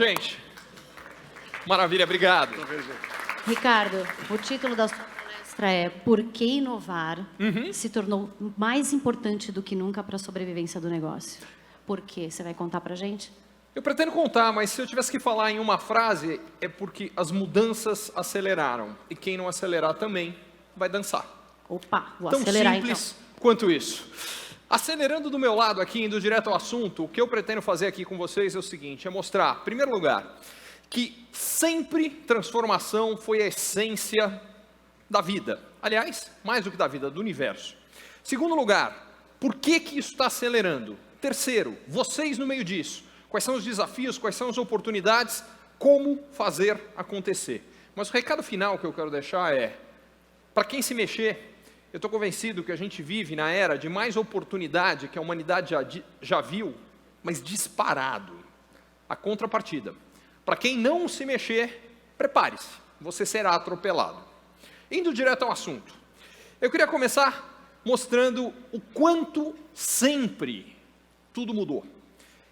gente? Maravilha, obrigado. Ricardo, o título da sua palestra é Por que inovar se tornou mais importante do que nunca para a sobrevivência do negócio? Por quê? Você vai contar para a gente? Eu pretendo contar, mas se eu tivesse que falar em uma frase, é porque as mudanças aceleraram. E quem não acelerar também vai dançar. Opa, vou Tão acelerar simples quanto isso. Acelerando do meu lado aqui, indo direto ao assunto, o que eu pretendo fazer aqui com vocês é o seguinte, é mostrar, em primeiro lugar, que sempre transformação foi a essência da vida. Aliás, mais do que da vida, do universo. Segundo lugar, por que isso está acelerando? Terceiro, vocês no meio disso. Quais são os desafios, quais são as oportunidades, como fazer acontecer. Mas o recado final que eu quero deixar é, para quem se mexer, eu estou convencido que a gente vive na era de mais oportunidade que a humanidade já viu, mas disparado. A contrapartida. Para quem não se mexer, prepare-se, você será atropelado. Indo direto ao assunto, eu queria começar mostrando o quanto sempre tudo mudou.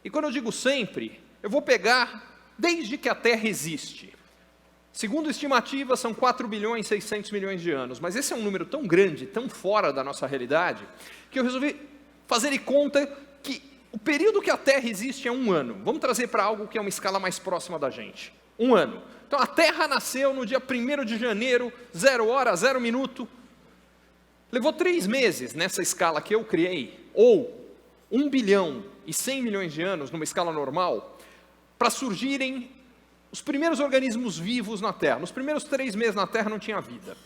E quando eu digo sempre, eu vou pegar desde que a Terra existe. Segundo estimativas, são 4 bilhões e 600 milhões de anos, mas esse é um número tão grande, tão fora da nossa realidade, que eu resolvi fazer de conta que o período que a Terra existe é 1 ano. Vamos trazer para algo que é uma escala mais próxima da gente. 1 ano. Então a Terra nasceu no dia 1º de janeiro, 0 hora, 0 minuto. Levou 3 meses nessa escala que eu criei, ou 1 bilhão e 100 milhões de anos, numa escala normal, para surgirem os primeiros organismos vivos na Terra. Nos primeiros 3 meses na Terra não tinha vida.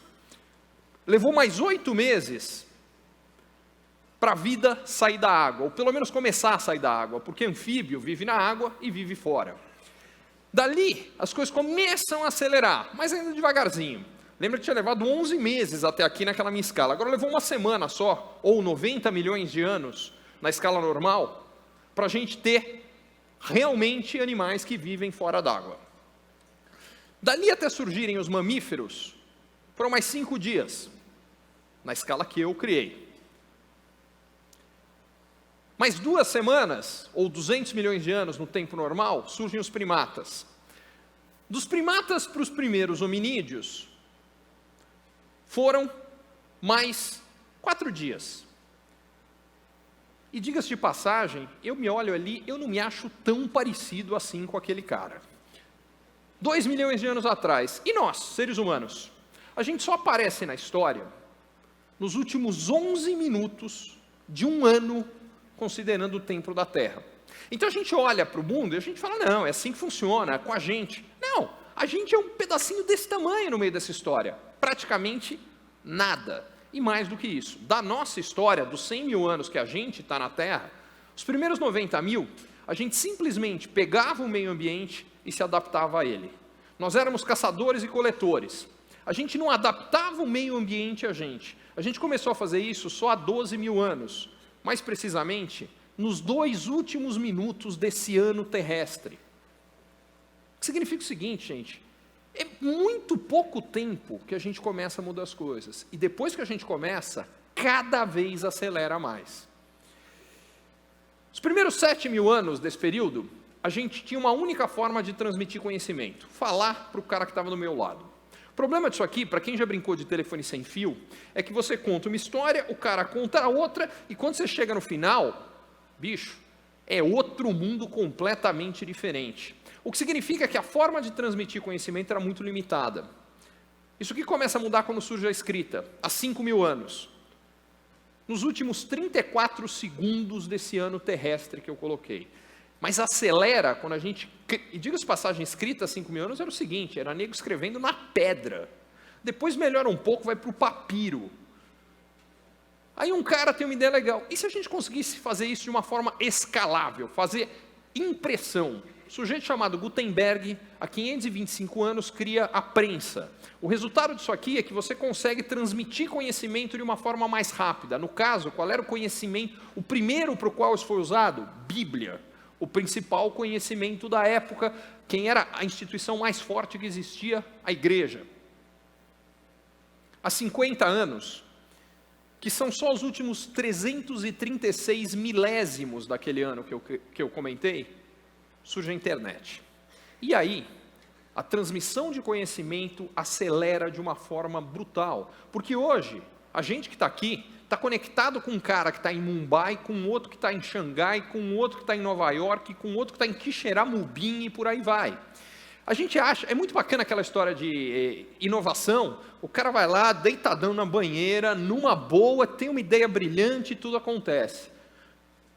Levou mais 8 meses para a vida sair da água, ou pelo menos começar a sair da água, porque anfíbio vive na água e vive fora. Dali, as coisas começam a acelerar, mas ainda devagarzinho. Lembra que tinha levado 11 meses até aqui naquela minha escala, agora levou 1 semana só, ou 90 milhões de anos, na escala normal, para a gente ter realmente animais que vivem fora d'água. Dali até surgirem os mamíferos, foram mais 5 dias, na escala que eu criei. Mais 2 semanas, ou 200 milhões de anos no tempo normal, surgem os primatas. Dos primatas para os primeiros hominídeos, foram mais 4 dias. E diga-se de passagem, eu me olho ali, eu não me acho tão parecido assim com aquele cara. 2 milhões de anos atrás, e nós, seres humanos, a gente só aparece na história nos últimos 11 minutos de 1 ano, considerando o tempo da Terra. Então a gente olha para o mundo e a gente fala, não, é assim que funciona, é com a gente. Não, a gente é um pedacinho desse tamanho no meio dessa história, praticamente nada. E mais do que isso, da nossa história, dos 100 mil anos que a gente está na Terra, os primeiros 90 mil, a gente simplesmente pegava o meio ambiente e se adaptava a ele. Nós éramos caçadores e coletores. A gente não adaptava o meio ambiente a gente. A gente começou a fazer isso só há 12 mil anos. Mais precisamente, nos 2 últimos minutos desse ano terrestre. O que significa o seguinte, gente, é muito pouco tempo que a gente começa a mudar as coisas. E depois que a gente começa, cada vez acelera mais. Os primeiros 7 mil anos desse período, a gente tinha uma única forma de transmitir conhecimento. Falar para o cara que estava do meu lado. O problema disso aqui, para quem já brincou de telefone sem fio, é que você conta uma história, o cara conta a outra, e quando você chega no final, bicho, é outro mundo completamente diferente. O que significa que a forma de transmitir conhecimento era muito limitada. Isso aqui começa a mudar quando surge a escrita, há 5 mil anos. Nos últimos 34 segundos desse ano terrestre que eu coloquei. Mas acelera quando a gente... E diga-se passagem, escrita há 5 mil anos era o seguinte, era nego escrevendo na pedra. Depois melhora um pouco, vai para o papiro. Aí um cara tem uma ideia legal. E se a gente conseguisse fazer isso de uma forma escalável? Fazer impressão. Um sujeito chamado Gutenberg, há 525 anos, cria a prensa. O resultado disso aqui é que você consegue transmitir conhecimento de uma forma mais rápida. No caso, qual era o conhecimento? O primeiro para o qual isso foi usado? Bíblia. O principal conhecimento da época. Quem era a instituição mais forte que existia? A igreja. Há 50 anos, que são só os últimos 336 milésimos daquele ano que eu comentei, surge a internet. E aí, a transmissão de conhecimento acelera de uma forma brutal. Porque hoje, a gente que está aqui, está conectado com um cara que está em Mumbai, com outro que está em Xangai, com outro que está em Nova York, com outro que está em Quixeramobim e por aí vai. A gente acha, é muito bacana aquela história de inovação, o cara vai lá, deitadão na banheira, numa boa, tem uma ideia brilhante e tudo acontece.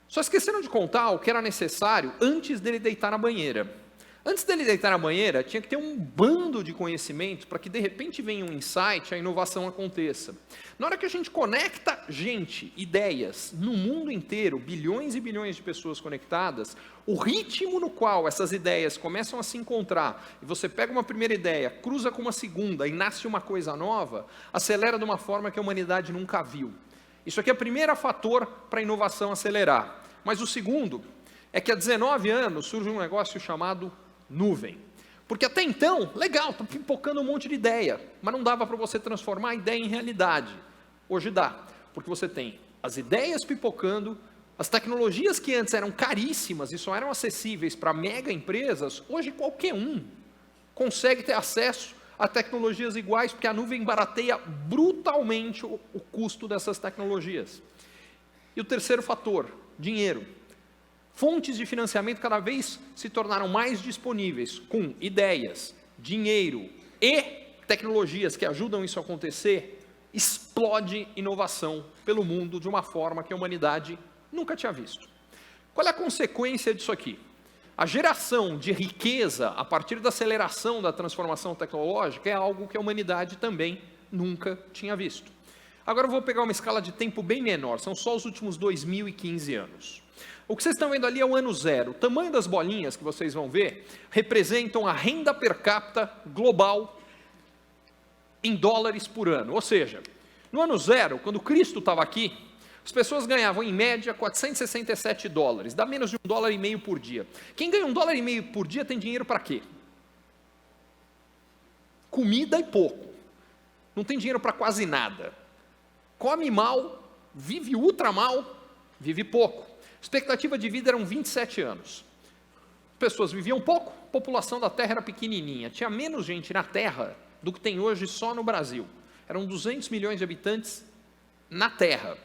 Só esqueceram de contar o que era necessário antes dele deitar na banheira. Antes dele deitar na banheira, tinha que ter um bando de conhecimento para que de repente venha um insight, a inovação aconteça. Na hora que a gente conecta gente, ideias, no mundo inteiro, bilhões e bilhões de pessoas conectadas, o ritmo no qual essas ideias começam a se encontrar, e você pega uma primeira ideia, cruza com uma segunda e nasce uma coisa nova, acelera de uma forma que a humanidade nunca viu. Isso aqui é o primeiro fator para a inovação acelerar. Mas o segundo é que há 19 anos surge um negócio chamado nuvem. Porque até então, legal, está pipocando um monte de ideia, mas não dava para você transformar a ideia em realidade. Hoje dá, porque você tem as ideias pipocando, as tecnologias que antes eram caríssimas e só eram acessíveis para mega empresas, hoje qualquer um consegue ter acesso a tecnologias iguais, porque a nuvem barateia brutalmente o custo dessas tecnologias. E o terceiro fator, dinheiro. Fontes de financiamento cada vez se tornaram mais disponíveis, com ideias, dinheiro e tecnologias que ajudam isso a acontecer, explode inovação pelo mundo de uma forma que a humanidade nunca tinha visto. Qual é a consequência disso aqui? A geração de riqueza a partir da aceleração da transformação tecnológica é algo que a humanidade também nunca tinha visto. Agora eu vou pegar uma escala de tempo bem menor, são só os últimos 2015 anos. O que vocês estão vendo ali é o ano zero. O tamanho das bolinhas que vocês vão ver representam a renda per capita global em dólares por ano. Ou seja, no ano zero, quando Cristo estava aqui, as pessoas ganhavam em média 467 dólares, dá menos de $1,50 por dia. Quem ganha $1,50 por dia tem dinheiro para quê? Comida e pouco. Não tem dinheiro para quase nada. Come mal, vive ultra mal, vive pouco. Expectativa de vida eram 27 anos. Pessoas viviam pouco, a população da Terra era pequenininha. Tinha menos gente na Terra do que tem hoje só no Brasil. Eram 200 milhões de habitantes na Terra.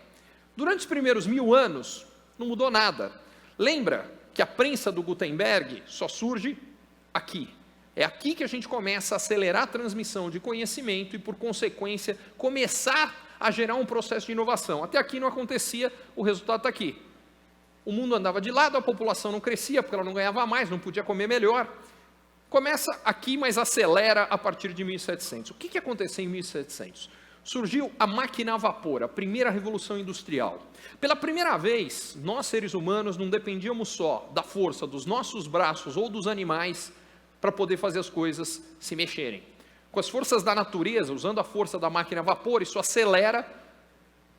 Durante os primeiros 1000 anos, não mudou nada. Lembra que a prensa do Gutenberg só surge aqui. É aqui que a gente começa a acelerar a transmissão de conhecimento e, por consequência, começar a gerar um processo de inovação. Até aqui não acontecia, o resultado está aqui. O mundo andava de lado, a população não crescia, porque ela não ganhava mais, não podia comer melhor. Começa aqui, mas acelera a partir de 1700. O que aconteceu em 1700? Surgiu a máquina a vapor, a primeira revolução industrial. Pela primeira vez, nós seres humanos não dependíamos só da força dos nossos braços ou dos animais para poder fazer as coisas se mexerem. Com as forças da natureza, usando a força da máquina a vapor, isso acelera,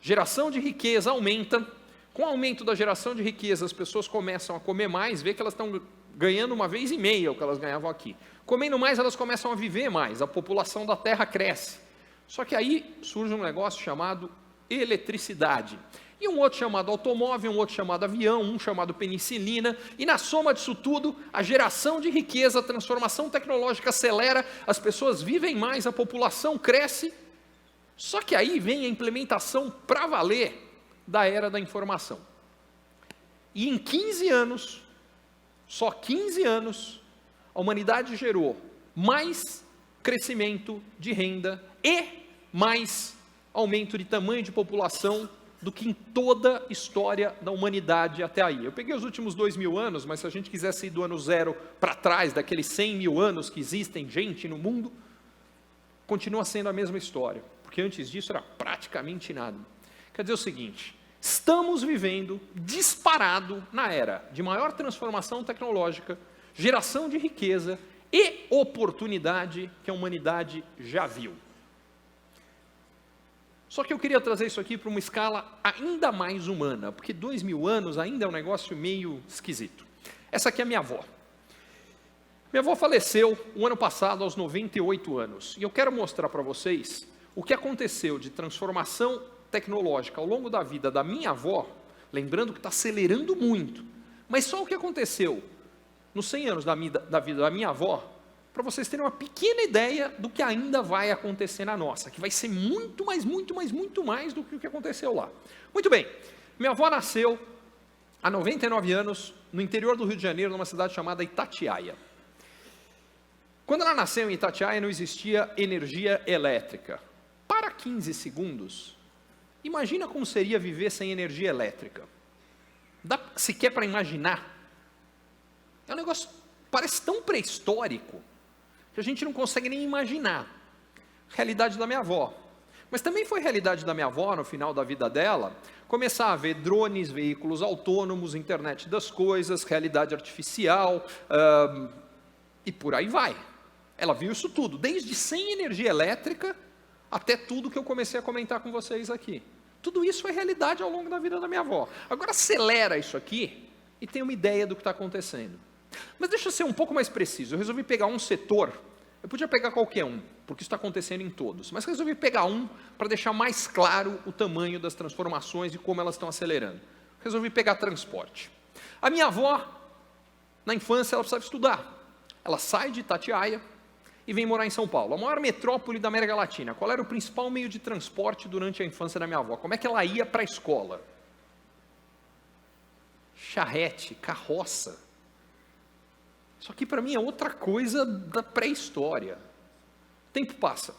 geração de riqueza aumenta. Com o aumento da geração de riqueza, as pessoas começam a comer mais, vê que elas estão ganhando 1,5 vezes o que elas ganhavam aqui. Comendo mais, elas começam a viver mais, a população da Terra cresce. Só que aí surge um negócio chamado eletricidade. E um outro chamado automóvel, um outro chamado avião, um chamado penicilina. E na soma disso tudo, a geração de riqueza, a transformação tecnológica acelera, as pessoas vivem mais, a população cresce. Só que aí vem a implementação para valer da era da informação. E em 15 anos, só 15 anos, a humanidade gerou mais crescimento de renda e mais aumento de tamanho de população do que em toda a história da humanidade até aí. Eu peguei os últimos 2000 anos, mas se a gente quisesse ir do ano zero para trás, daqueles 100 mil anos que existem gente no mundo, continua sendo a mesma história, porque antes disso era praticamente nada. Quer dizer o seguinte, estamos vivendo disparado na era de maior transformação tecnológica, geração de riqueza e oportunidade que a humanidade já viu. Só que eu queria trazer isso aqui para uma escala ainda mais humana, porque 2000 anos ainda é um negócio meio esquisito. Essa aqui é a minha avó. Minha avó faleceu o ano passado aos 98 anos, e eu quero mostrar para vocês o que aconteceu de transformação tecnológica ao longo da vida da minha avó, lembrando que está acelerando muito, mas só o que aconteceu nos 100 anos da vida da minha avó, para vocês terem uma pequena ideia do que ainda vai acontecer na nossa, que vai ser muito mais do que o que aconteceu lá. Muito bem, minha avó nasceu há 99 anos, no interior do Rio de Janeiro, numa cidade chamada Itatiaia. Quando ela nasceu em Itatiaia, não existia energia elétrica. Para 15 segundos, imagina como seria viver sem energia elétrica. Dá sequer para imaginar. É um negócio, parece tão pré-histórico, que a gente não consegue nem imaginar. Realidade da minha avó. Mas também foi realidade da minha avó, no final da vida dela, começar a ver drones, veículos autônomos, internet das coisas, realidade artificial, e por aí vai. Ela viu isso tudo, desde sem energia elétrica, até tudo que eu comecei a comentar com vocês aqui. Tudo isso é realidade ao longo da vida da minha avó. Agora acelera isso aqui, e tem uma ideia do que está acontecendo. Mas deixa eu ser um pouco mais preciso, eu resolvi pegar um setor, eu podia pegar qualquer um, porque isso está acontecendo em todos, mas resolvi pegar um para deixar mais claro o tamanho das transformações e como elas estão acelerando. Resolvi pegar transporte. A minha avó, na infância, ela precisava estudar. Ela sai de Itatiaia e vem morar em São Paulo, a maior metrópole da América Latina. Qual era o principal meio de transporte durante a infância da minha avó? Como é que ela ia para a escola? Charrete, carroça. Isso aqui para mim é outra coisa da pré-história. O tempo passa.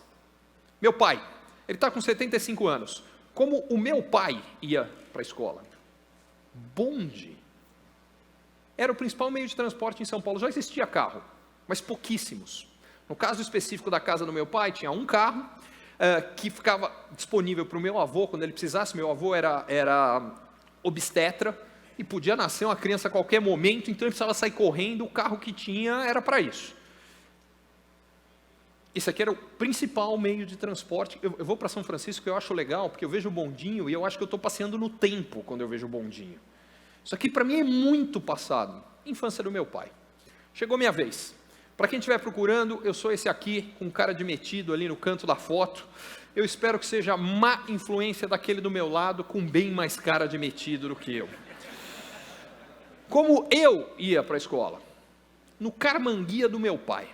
Meu pai, ele está com 75 anos. Como o meu pai ia para a escola? Bonde. Era o principal meio de transporte em São Paulo. Já existia carro, mas pouquíssimos. No caso específico da casa do meu pai, tinha um carro que ficava disponível para o meu avô, quando ele precisasse. Meu avô era obstetra, e podia nascer uma criança a qualquer momento, então ele precisava sair correndo, o carro que tinha era para isso. Esse aqui era o principal meio de transporte. Eu vou para São Francisco, eu acho legal, porque eu vejo o bondinho, e eu acho que eu estou passeando no tempo, quando eu vejo o bondinho. Isso aqui para mim é muito passado. Infância do meu pai. Chegou minha vez. Para quem estiver procurando, eu sou esse aqui, com cara de metido ali no canto da foto. Eu espero que seja má influência daquele do meu lado, com bem mais cara de metido do que eu. Como eu ia para a escola? No Carmanguia do meu pai.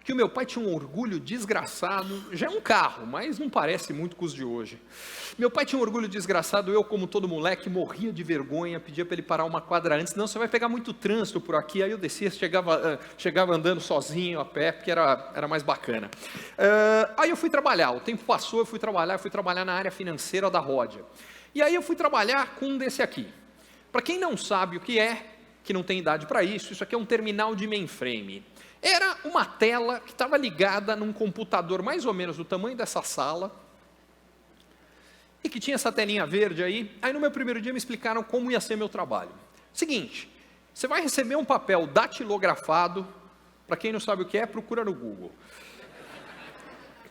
Que o meu pai tinha um orgulho desgraçado, já é um carro, mas não parece muito com os de hoje. Meu pai tinha um orgulho desgraçado, eu como todo moleque, morria de vergonha, pedia para ele parar uma quadra antes, não, você vai pegar muito trânsito por aqui, aí eu descia, chegava andando sozinho, a pé, porque era mais bacana. Aí eu fui trabalhar, o tempo passou, eu fui trabalhar na área financeira da Ródia. E aí eu fui trabalhar com um desse aqui. Para quem não sabe o que é, que não tem idade para isso aqui é um terminal de mainframe. Era uma tela que estava ligada num computador mais ou menos do tamanho dessa sala, e que tinha essa telinha verde aí. Aí no meu primeiro dia me explicaram como ia ser meu trabalho. Seguinte, você vai receber um papel datilografado, para quem não sabe o que é, procura no Google.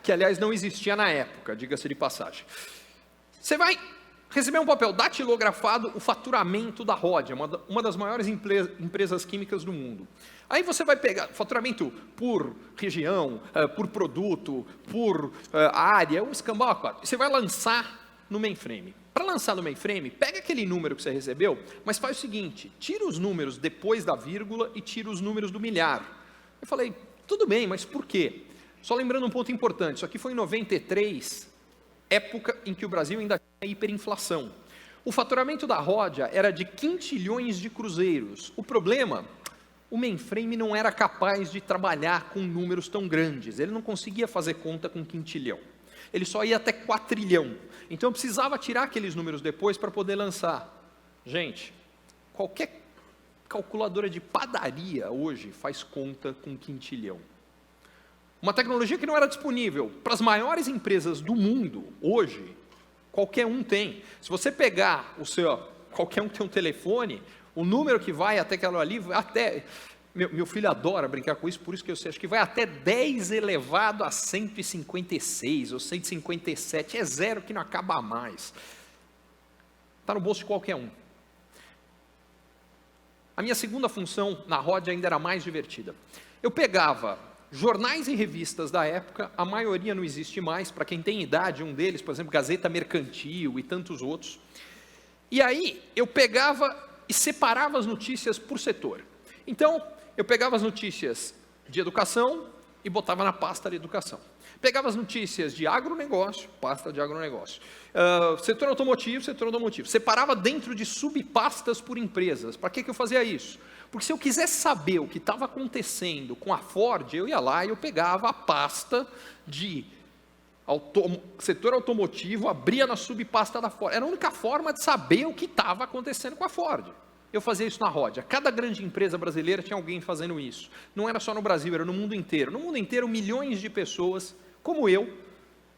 Que aliás não existia na época, diga-se de passagem. Você vai receber um papel datilografado, o faturamento da Ródia, uma das maiores empresas químicas do mundo. Aí você vai pegar faturamento por região, por produto, por área, um escambau a quatro. Você vai lançar no mainframe. Para lançar no mainframe, pega aquele número que você recebeu, mas faz o seguinte, tira os números depois da vírgula e tira os números do milhar. Eu falei, tudo bem, mas por quê? Só lembrando um ponto importante, isso aqui foi em 93, época em que o Brasil ainda tinha hiperinflação. O faturamento da Ródia era de quintilhões de cruzeiros. O problema, o mainframe não era capaz de trabalhar com números tão grandes. Ele não conseguia fazer conta com quintilhão. Ele só ia até quatrilhão. Então eu precisava tirar aqueles números depois para poder lançar. Gente, qualquer calculadora de padaria hoje faz conta com quintilhão. Uma tecnologia que não era disponível para as maiores empresas do mundo, hoje, qualquer um tem. Se você pegar qualquer um que tem um telefone, o número que vai até aquilo ali, até, meu filho adora brincar com isso, por isso que eu sei, acho que vai até 10 elevado a 156 ou 157, é zero que não acaba mais. Está no bolso de qualquer um. A minha segunda função na Ródia ainda era mais divertida. Eu pegava jornais e revistas da época, a maioria não existe mais, para quem tem idade, um deles, por exemplo, Gazeta Mercantil e tantos outros. E aí eu pegava e separava as notícias por setor. Então, eu pegava as notícias de educação e botava na pasta de educação. Pegava as notícias de agronegócio, pasta de agronegócio. Setor automotivo. Separava dentro de subpastas por empresas. Para que eu fazia isso? Porque se eu quisesse saber o que estava acontecendo com a Ford, eu ia lá e eu pegava a pasta de setor automotivo, abria na subpasta da Ford. Era a única forma de saber o que estava acontecendo com a Ford. Eu fazia isso na Ródia. Cada grande empresa brasileira tinha alguém fazendo isso. Não era só no Brasil, era no mundo inteiro. No mundo inteiro, milhões de pessoas, como eu,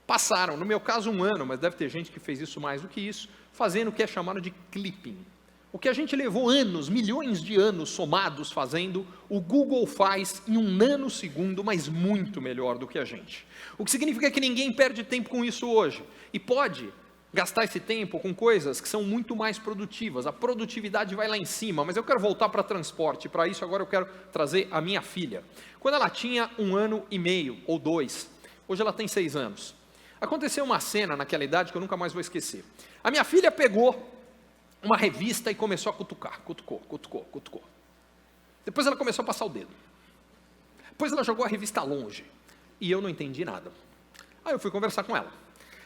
passaram, no meu caso 1 ano, mas deve ter gente que fez isso mais do que isso, fazendo o que é chamado de clipping. O que a gente levou anos, milhões de anos somados fazendo, o Google faz em 1 nanosegundo, mas muito melhor do que a gente. O que significa que ninguém perde tempo com isso hoje. E pode gastar esse tempo com coisas que são muito mais produtivas. A produtividade vai lá em cima, mas eu quero voltar para transporte. Para isso, agora eu quero trazer a minha filha. Quando ela tinha 1 ano e meio, ou 2, hoje ela tem 6 anos. Aconteceu uma cena naquela idade que eu nunca mais vou esquecer. A minha filha pegou uma revista e começou a cutucar, cutucou. Depois ela começou a passar o dedo. Depois ela jogou a revista longe. E eu não entendi nada. Aí eu fui conversar com ela.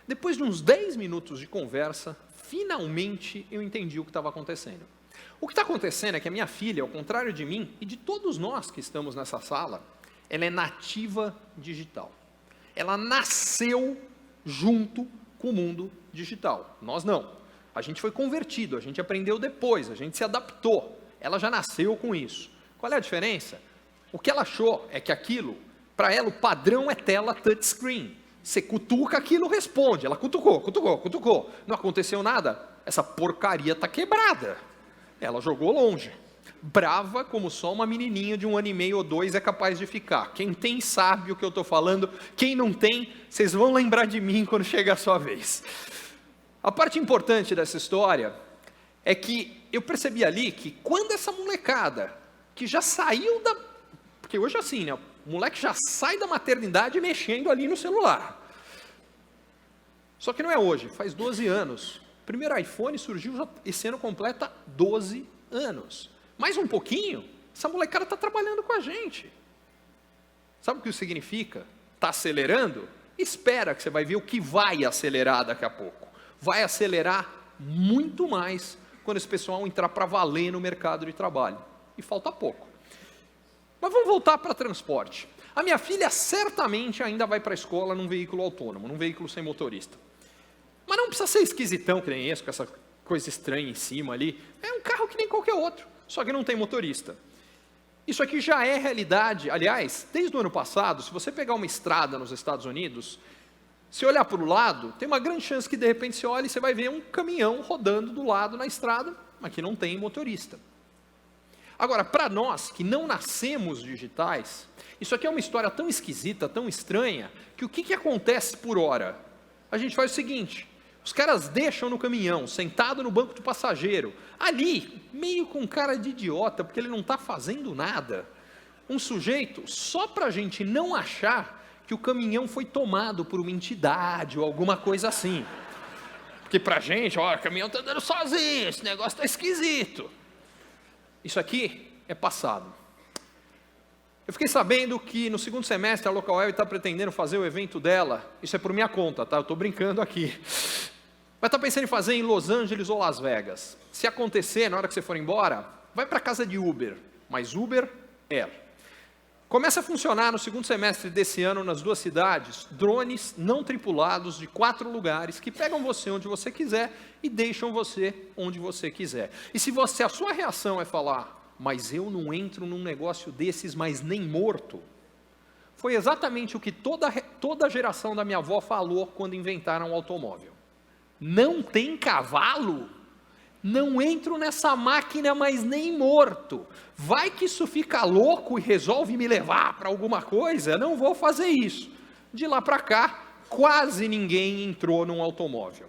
Depois de uns 10 minutos de conversa, finalmente eu entendi o que estava acontecendo. O que está acontecendo é que a minha filha, ao contrário de mim e de todos nós que estamos nessa sala, ela é nativa digital. Ela nasceu junto com o mundo digital. Nós não. A gente foi convertido, a gente aprendeu depois, a gente se adaptou. Ela já nasceu com isso. Qual é a diferença? O que ela achou é que aquilo, para ela, o padrão é tela touchscreen. Você cutuca, aquilo responde. Ela cutucou. Não aconteceu nada. Essa porcaria está quebrada. Ela jogou longe. Brava como só uma menininha de 1 ano e meio ou 2 é capaz de ficar. Quem tem sabe o que eu estou falando. Quem não tem, vocês vão lembrar de mim quando chegar a sua vez. A parte importante dessa história é que eu percebi ali que quando essa molecada, que já saiu da... Porque hoje é assim, né? O moleque já sai da maternidade mexendo ali no celular. Só que não é hoje, faz 12 anos. O primeiro iPhone surgiu, já, esse ano completa 12 anos. Mais um pouquinho, essa molecada está trabalhando com a gente. Sabe o que isso significa? Está acelerando? Espera que você vai ver o que vai acelerar daqui a pouco. Vai acelerar muito mais quando esse pessoal entrar para valer no mercado de trabalho. E falta pouco. Mas vamos voltar para transporte. A minha filha certamente ainda vai para a escola num veículo autônomo, num veículo sem motorista. Mas não precisa ser esquisitão que nem esse, com essa coisa estranha em cima ali. É um carro que nem qualquer outro, só que não tem motorista. Isso aqui já é realidade. Aliás, desde o ano passado, se você pegar uma estrada nos Estados Unidos, se olhar para o lado, tem uma grande chance que de repente você olha e você vai ver um caminhão rodando do lado na estrada, mas que não tem motorista. Agora, para nós que não nascemos digitais, isso aqui é uma história tão esquisita, tão estranha, que o que acontece por hora? A gente faz o seguinte, os caras deixam no caminhão, sentado no banco do passageiro, ali, meio com cara de idiota, porque ele não está fazendo nada, um sujeito, só para a gente não achar que o caminhão foi tomado por uma entidade ou alguma coisa assim. Porque para a gente, ó, o caminhão está andando sozinho, esse negócio está esquisito. Isso aqui é passado. Eu fiquei sabendo que no 2º semestre a Local Web está pretendendo fazer o evento dela, isso é por minha conta, tá? Eu estou brincando aqui. Mas está pensando em fazer em Los Angeles ou Las Vegas. Se acontecer, na hora que você for embora, vai para casa de Uber, mas Uber Air. Começa a funcionar no 2º semestre desse ano nas 2 cidades, drones não tripulados de 4 lugares que pegam você onde você quiser e deixam você onde você quiser. E se a sua reação é falar, mas eu não entro num negócio desses, mas nem morto, foi exatamente o que toda a geração da minha avó falou quando inventaram o automóvel. Não tem cavalo? Não entro nessa máquina, mas nem morto. Vai que isso fica louco e resolve me levar para alguma coisa? Não vou fazer isso. De lá para cá, quase ninguém entrou num automóvel.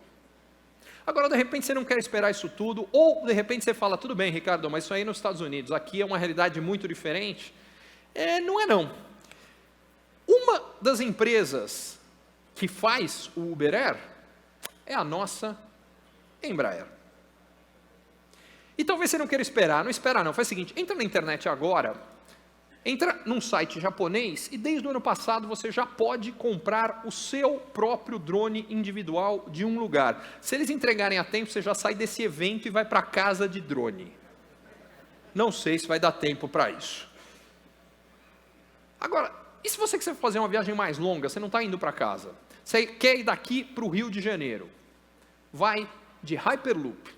Agora, de repente, você não quer esperar isso tudo, ou de repente você fala, tudo bem, Ricardo, mas isso aí nos Estados Unidos, aqui é uma realidade muito diferente. Não é não. Uma das empresas que faz o Uber Air é a nossa Embraer. E talvez você não queira esperar. Não espera não. Faz o seguinte, entra na internet agora, entra num site japonês e desde o ano passado você já pode comprar o seu próprio drone individual de um lugar. Se eles entregarem a tempo, você já sai desse evento e vai para casa de drone. Não sei se vai dar tempo para isso. Agora, e se você quiser fazer uma viagem mais longa, você não está indo para casa? Você quer ir daqui para o Rio de Janeiro. Vai de Hyperloop.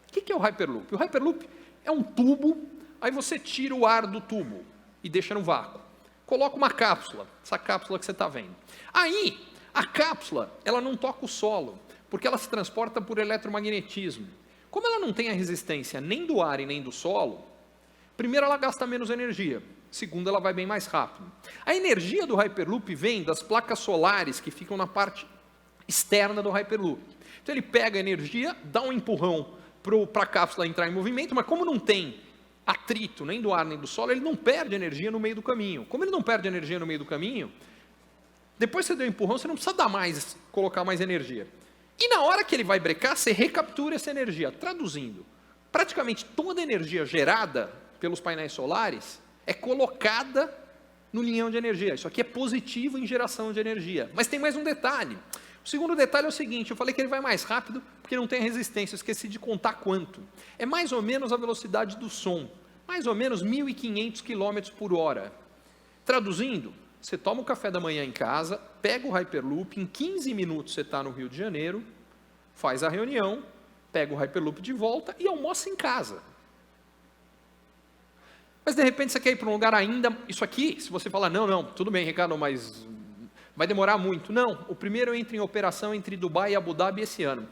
O que é o Hyperloop? O Hyperloop é um tubo, aí você tira o ar do tubo e deixa no vácuo. Coloca uma cápsula, essa cápsula que você está vendo. Aí, a cápsula, ela não toca o solo, porque ela se transporta por eletromagnetismo. Como ela não tem a resistência nem do ar e nem do solo, primeiro ela gasta menos energia, segundo ela vai bem mais rápido. A energia do Hyperloop vem das placas solares que ficam na parte externa do Hyperloop. Então ele pega a energia, dá um empurrão para a cápsula entrar em movimento, mas como não tem atrito nem do ar nem do solo, ele não perde energia no meio do caminho. Como ele não perde energia no meio do caminho, depois que você deu um empurrão, você não precisa colocar mais energia. E na hora que ele vai brecar, você recaptura essa energia. Traduzindo, praticamente toda a energia gerada pelos painéis solares é colocada no linhão de energia. Isso aqui é positivo em geração de energia. Mas tem mais um detalhe. O segundo detalhe é o seguinte, eu falei que ele vai mais rápido porque não tem resistência, eu esqueci de contar quanto. É mais ou menos a velocidade do som, mais ou menos 1.500 km por hora. Traduzindo, você toma o café da manhã em casa, pega o Hyperloop, em 15 minutos você está no Rio de Janeiro, faz a reunião, pega o Hyperloop de volta e almoça em casa. Mas de repente você quer ir para um lugar ainda, isso aqui, se você falar, não, tudo bem, Ricardo, mas vai demorar muito. Não, o primeiro entra em operação entre Dubai e Abu Dhabi esse ano.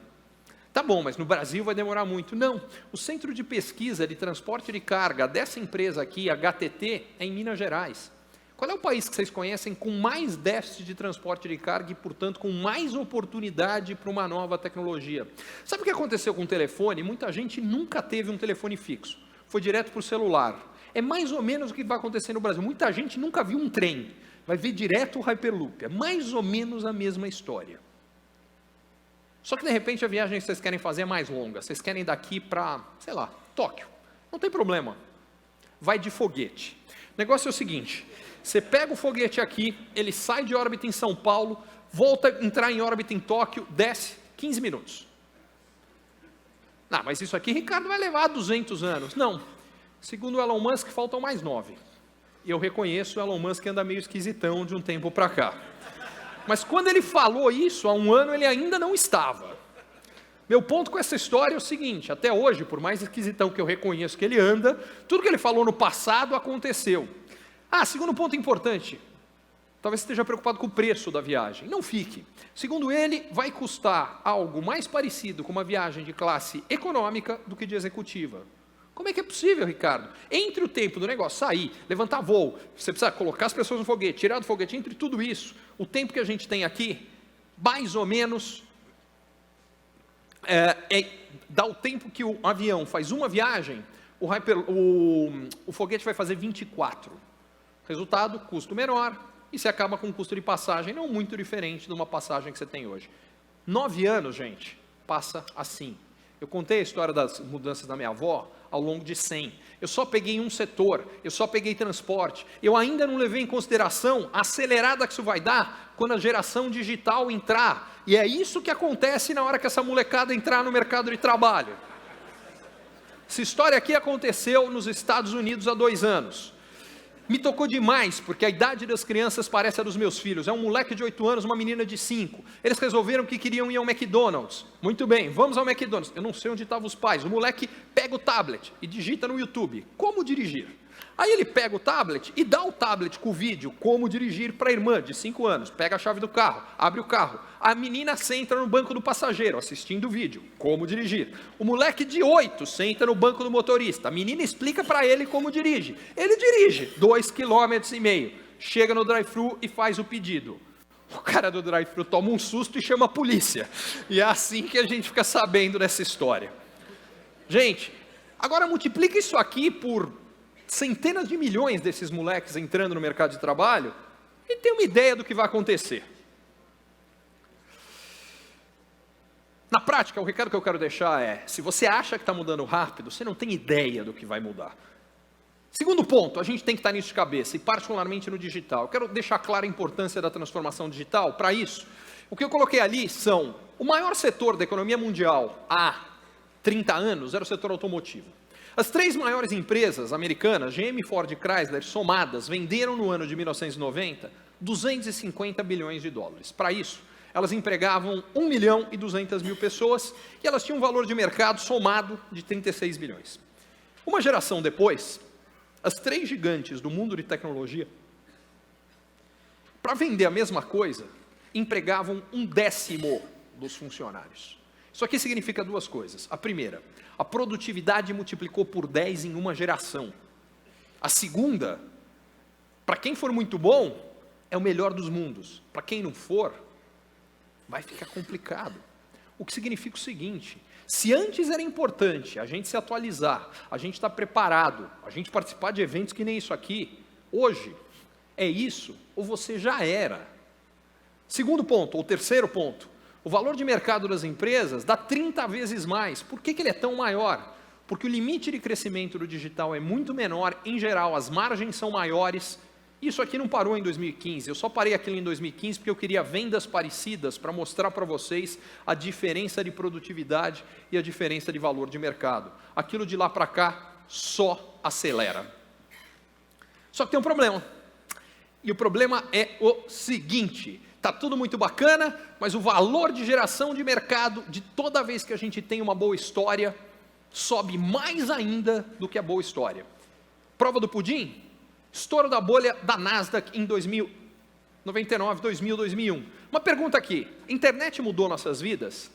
Tá bom, mas no Brasil vai demorar muito. Não, o centro de pesquisa de transporte de carga dessa empresa aqui, a HTT, é em Minas Gerais. Qual é o país que vocês conhecem com mais déficit de transporte de carga e, portanto, com mais oportunidade para uma nova tecnologia? Sabe o que aconteceu com o telefone? Muita gente nunca teve um telefone fixo. Foi direto para o celular. É mais ou menos o que vai acontecer no Brasil. Muita gente nunca viu um trem. Vai ver direto o Hyperloop. É mais ou menos a mesma história. Só que, de repente, a viagem que vocês querem fazer é mais longa. Vocês querem ir daqui para, sei lá, Tóquio. Não tem problema. Vai de foguete. O negócio é o seguinte. Você pega o foguete aqui, ele sai de órbita em São Paulo, volta a entrar em órbita em Tóquio, desce 15 minutos. Não, mas isso aqui, Ricardo, vai levar 200 anos. Não. Segundo o Elon Musk, faltam mais 9. E eu reconheço o Elon Musk anda meio esquisitão de um tempo para cá. Mas quando ele falou isso, há um ano ele ainda não estava. Meu ponto com essa história é o seguinte, até hoje, por mais esquisitão que eu reconheço que ele anda, tudo que ele falou no passado aconteceu. Segundo ponto importante, talvez você esteja preocupado com o preço da viagem. Não fique. Segundo ele, vai custar algo mais parecido com uma viagem de classe econômica do que de executiva. Como é que é possível, Ricardo? Entre o tempo do negócio sair, levantar voo, você precisa colocar as pessoas no foguete, tirar do foguete, entre tudo isso, o tempo que a gente tem aqui, mais ou menos, dá o tempo que o avião faz uma viagem, o foguete vai fazer 24. Resultado, custo menor, e você acaba com um custo de passagem não muito diferente de uma passagem que você tem hoje. 9 anos, gente, passa assim. Eu contei a história das mudanças da minha avó ao longo de 100. Eu só peguei um setor, eu só peguei transporte. Eu ainda não levei em consideração a acelerada que isso vai dar quando a geração digital entrar. E é isso que acontece na hora que essa molecada entrar no mercado de trabalho. Essa história aqui aconteceu nos Estados Unidos há 2 anos. Me tocou demais, porque a idade das crianças parece a dos meus filhos. É um moleque de 8 anos, uma menina de 5. Eles resolveram que queriam ir ao McDonald's. Muito bem, vamos ao McDonald's. Eu não sei onde estavam os pais. O moleque pega o tablet e digita no YouTube, como dirigir. Aí ele pega o tablet e dá o tablet com o vídeo, como dirigir para a irmã de 5 anos. Pega a chave do carro, abre o carro. A menina senta no banco do passageiro, assistindo o vídeo, como dirigir. O moleque de 8 senta no banco do motorista. A menina explica para ele como dirige. Ele dirige 2,5 km. Chega no drive-thru e faz o pedido. O cara do drive-thru toma um susto e chama a polícia. E é assim que a gente fica sabendo dessa história. Gente, agora multiplica isso aqui por centenas de milhões desses moleques entrando no mercado de trabalho e tem uma ideia do que vai acontecer. Na prática, o recado que eu quero deixar é, se você acha que está mudando rápido, você não tem ideia do que vai mudar. Segundo ponto, a gente tem que estar nisso de cabeça, e particularmente no digital. Eu quero deixar clara a importância da transformação digital. Para isso, o que eu coloquei ali são, o maior setor da economia mundial há 30 anos era o setor automotivo. As 3 maiores empresas americanas, GM, Ford e Chrysler, somadas, venderam no ano de 1990 250 bilhões de dólares. Para isso, elas empregavam 1.200.000 pessoas e elas tinham um valor de mercado somado de 36 bilhões. Uma geração depois, as 3 gigantes do mundo de tecnologia, para vender a mesma coisa, empregavam 1/10 dos funcionários. Isso aqui significa 2 coisas. A primeira, a produtividade multiplicou por 10 em uma geração. A segunda, para quem for muito bom, é o melhor dos mundos. Para quem não for, vai ficar complicado. O que significa o seguinte, se antes era importante a gente se atualizar, a gente estar preparado, a gente participar de eventos que nem isso aqui, hoje é isso ou você já era. Segundo ponto, ou terceiro ponto, o valor de mercado das empresas dá 30 vezes mais. Por que ele é tão maior? Porque o limite de crescimento do digital é muito menor, em geral as margens são maiores. Isso aqui não parou em 2015, eu só parei aquilo em 2015 porque eu queria vendas parecidas para mostrar para vocês a diferença de produtividade e a diferença de valor de mercado. Aquilo de lá para cá só acelera. Só que tem um problema. E o problema é o seguinte, está tudo muito bacana, mas o valor de geração de mercado de toda vez que a gente tem uma boa história, sobe mais ainda do que a boa história. Prova do pudim? Estouro da bolha da Nasdaq em 99, 2000, 2001. Uma pergunta aqui, a internet mudou nossas vidas?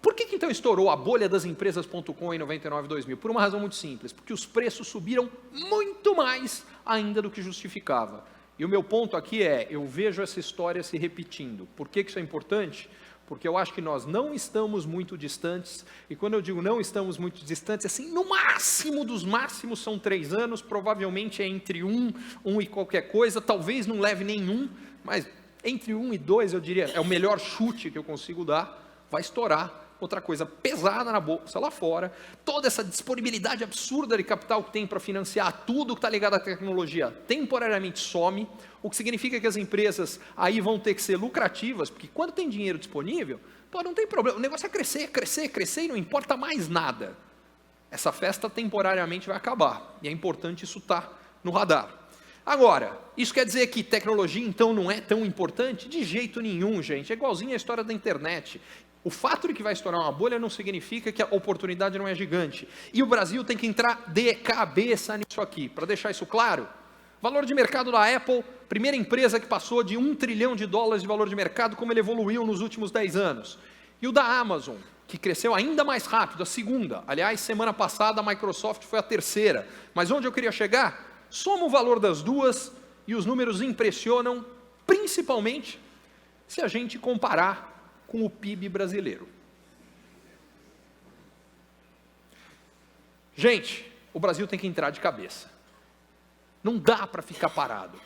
Por que então estourou a bolha das empresas.com em 99, 2000? Por uma razão muito simples, porque os preços subiram muito mais ainda do que justificava. E o meu ponto aqui é, eu vejo essa história se repetindo. Por que isso é importante? Porque eu acho que nós não estamos muito distantes, e quando eu digo não estamos muito distantes, assim, no máximo dos máximos são 3 anos, provavelmente é entre 1 e qualquer coisa, talvez não leve nenhum, mas entre 1 e 2 eu diria, é o melhor chute que eu consigo dar, vai estourar. Outra coisa pesada na bolsa lá fora, toda essa disponibilidade absurda de capital que tem para financiar tudo que está ligado à tecnologia, temporariamente some, o que significa que as empresas aí vão ter que ser lucrativas, porque quando tem dinheiro disponível, não tem problema, o negócio é crescer, crescer, crescer e não importa mais nada. Essa festa temporariamente vai acabar, e é importante isso estar no radar. Agora, isso quer dizer que tecnologia então não é tão importante? De jeito nenhum, gente, é igualzinho a história da internet. O fato de que vai estourar uma bolha não significa que a oportunidade não é gigante. E o Brasil tem que entrar de cabeça nisso aqui. Para deixar isso claro, valor de mercado da Apple, primeira empresa que passou de $1 trilhão de valor de mercado, como ele evoluiu nos últimos 10 anos. E o da Amazon, que cresceu ainda mais rápido, a segunda. Aliás, semana passada a Microsoft foi a terceira. Mas onde eu queria chegar? Soma o valor das duas e os números impressionam, principalmente se a gente comparar com o PIB brasileiro. Gente, o Brasil tem que entrar de cabeça. Não dá para ficar parado.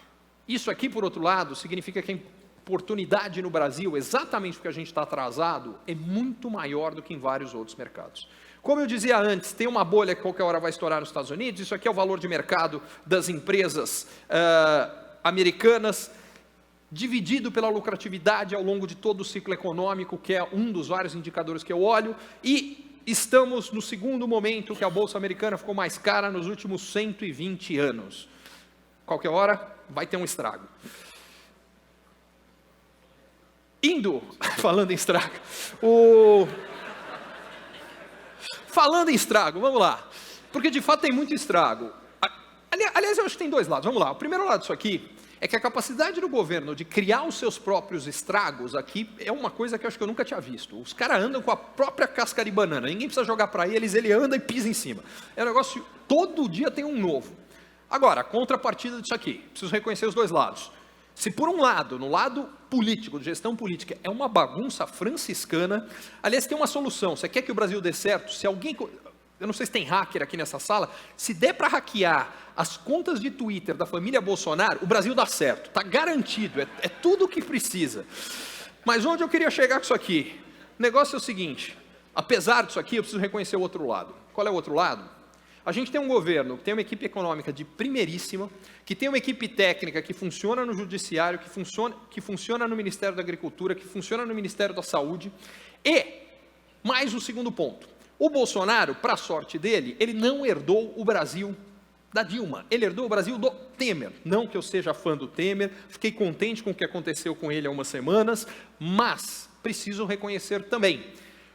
Isso aqui, por outro lado, significa que a oportunidade no Brasil, exatamente porque a gente está atrasado, é muito maior do que em vários outros mercados. Como eu dizia antes, tem uma bolha que qualquer hora vai estourar nos Estados Unidos, isso aqui é o valor de mercado das empresas americanas, dividido pela lucratividade ao longo de todo o ciclo econômico, que é um dos vários indicadores que eu olho, e estamos no segundo momento que a Bolsa Americana ficou mais cara nos últimos 120 anos. Qualquer hora vai ter um estrago. Falando em estrago, falando em estrago, vamos lá, porque de fato tem muito estrago. Aliás, eu acho que tem 2 lados, vamos lá. O primeiro lado disso aqui é que a capacidade do governo de criar os seus próprios estragos aqui é uma coisa que eu acho que eu nunca tinha visto. Os caras andam com a própria casca de banana, ninguém precisa jogar para eles, ele anda e pisa em cima. É um negócio, todo dia tem um novo. Agora, a contrapartida disso aqui, preciso reconhecer os 2 lados. Se por um lado, no lado político, de gestão política, é uma bagunça franciscana, aliás, tem uma solução. Você quer que o Brasil dê certo? Se alguém... Eu não sei se tem hacker aqui nessa sala, se der para hackear as contas de Twitter da família Bolsonaro, o Brasil dá certo, está garantido, é tudo o que precisa. Mas onde eu queria chegar com isso aqui? O negócio é o seguinte, apesar disso aqui, eu preciso reconhecer o outro lado. Qual é o outro lado? A gente tem um governo que tem uma equipe econômica de primeiríssima, que tem uma equipe técnica que funciona no Judiciário, que funciona no Ministério da Agricultura, que funciona no Ministério da Saúde. E, mais o segundo ponto, o Bolsonaro, para a sorte dele, ele não herdou o Brasil da Dilma, ele herdou o Brasil do Temer. Não que eu seja fã do Temer, fiquei contente com o que aconteceu com ele há umas semanas, mas preciso reconhecer também.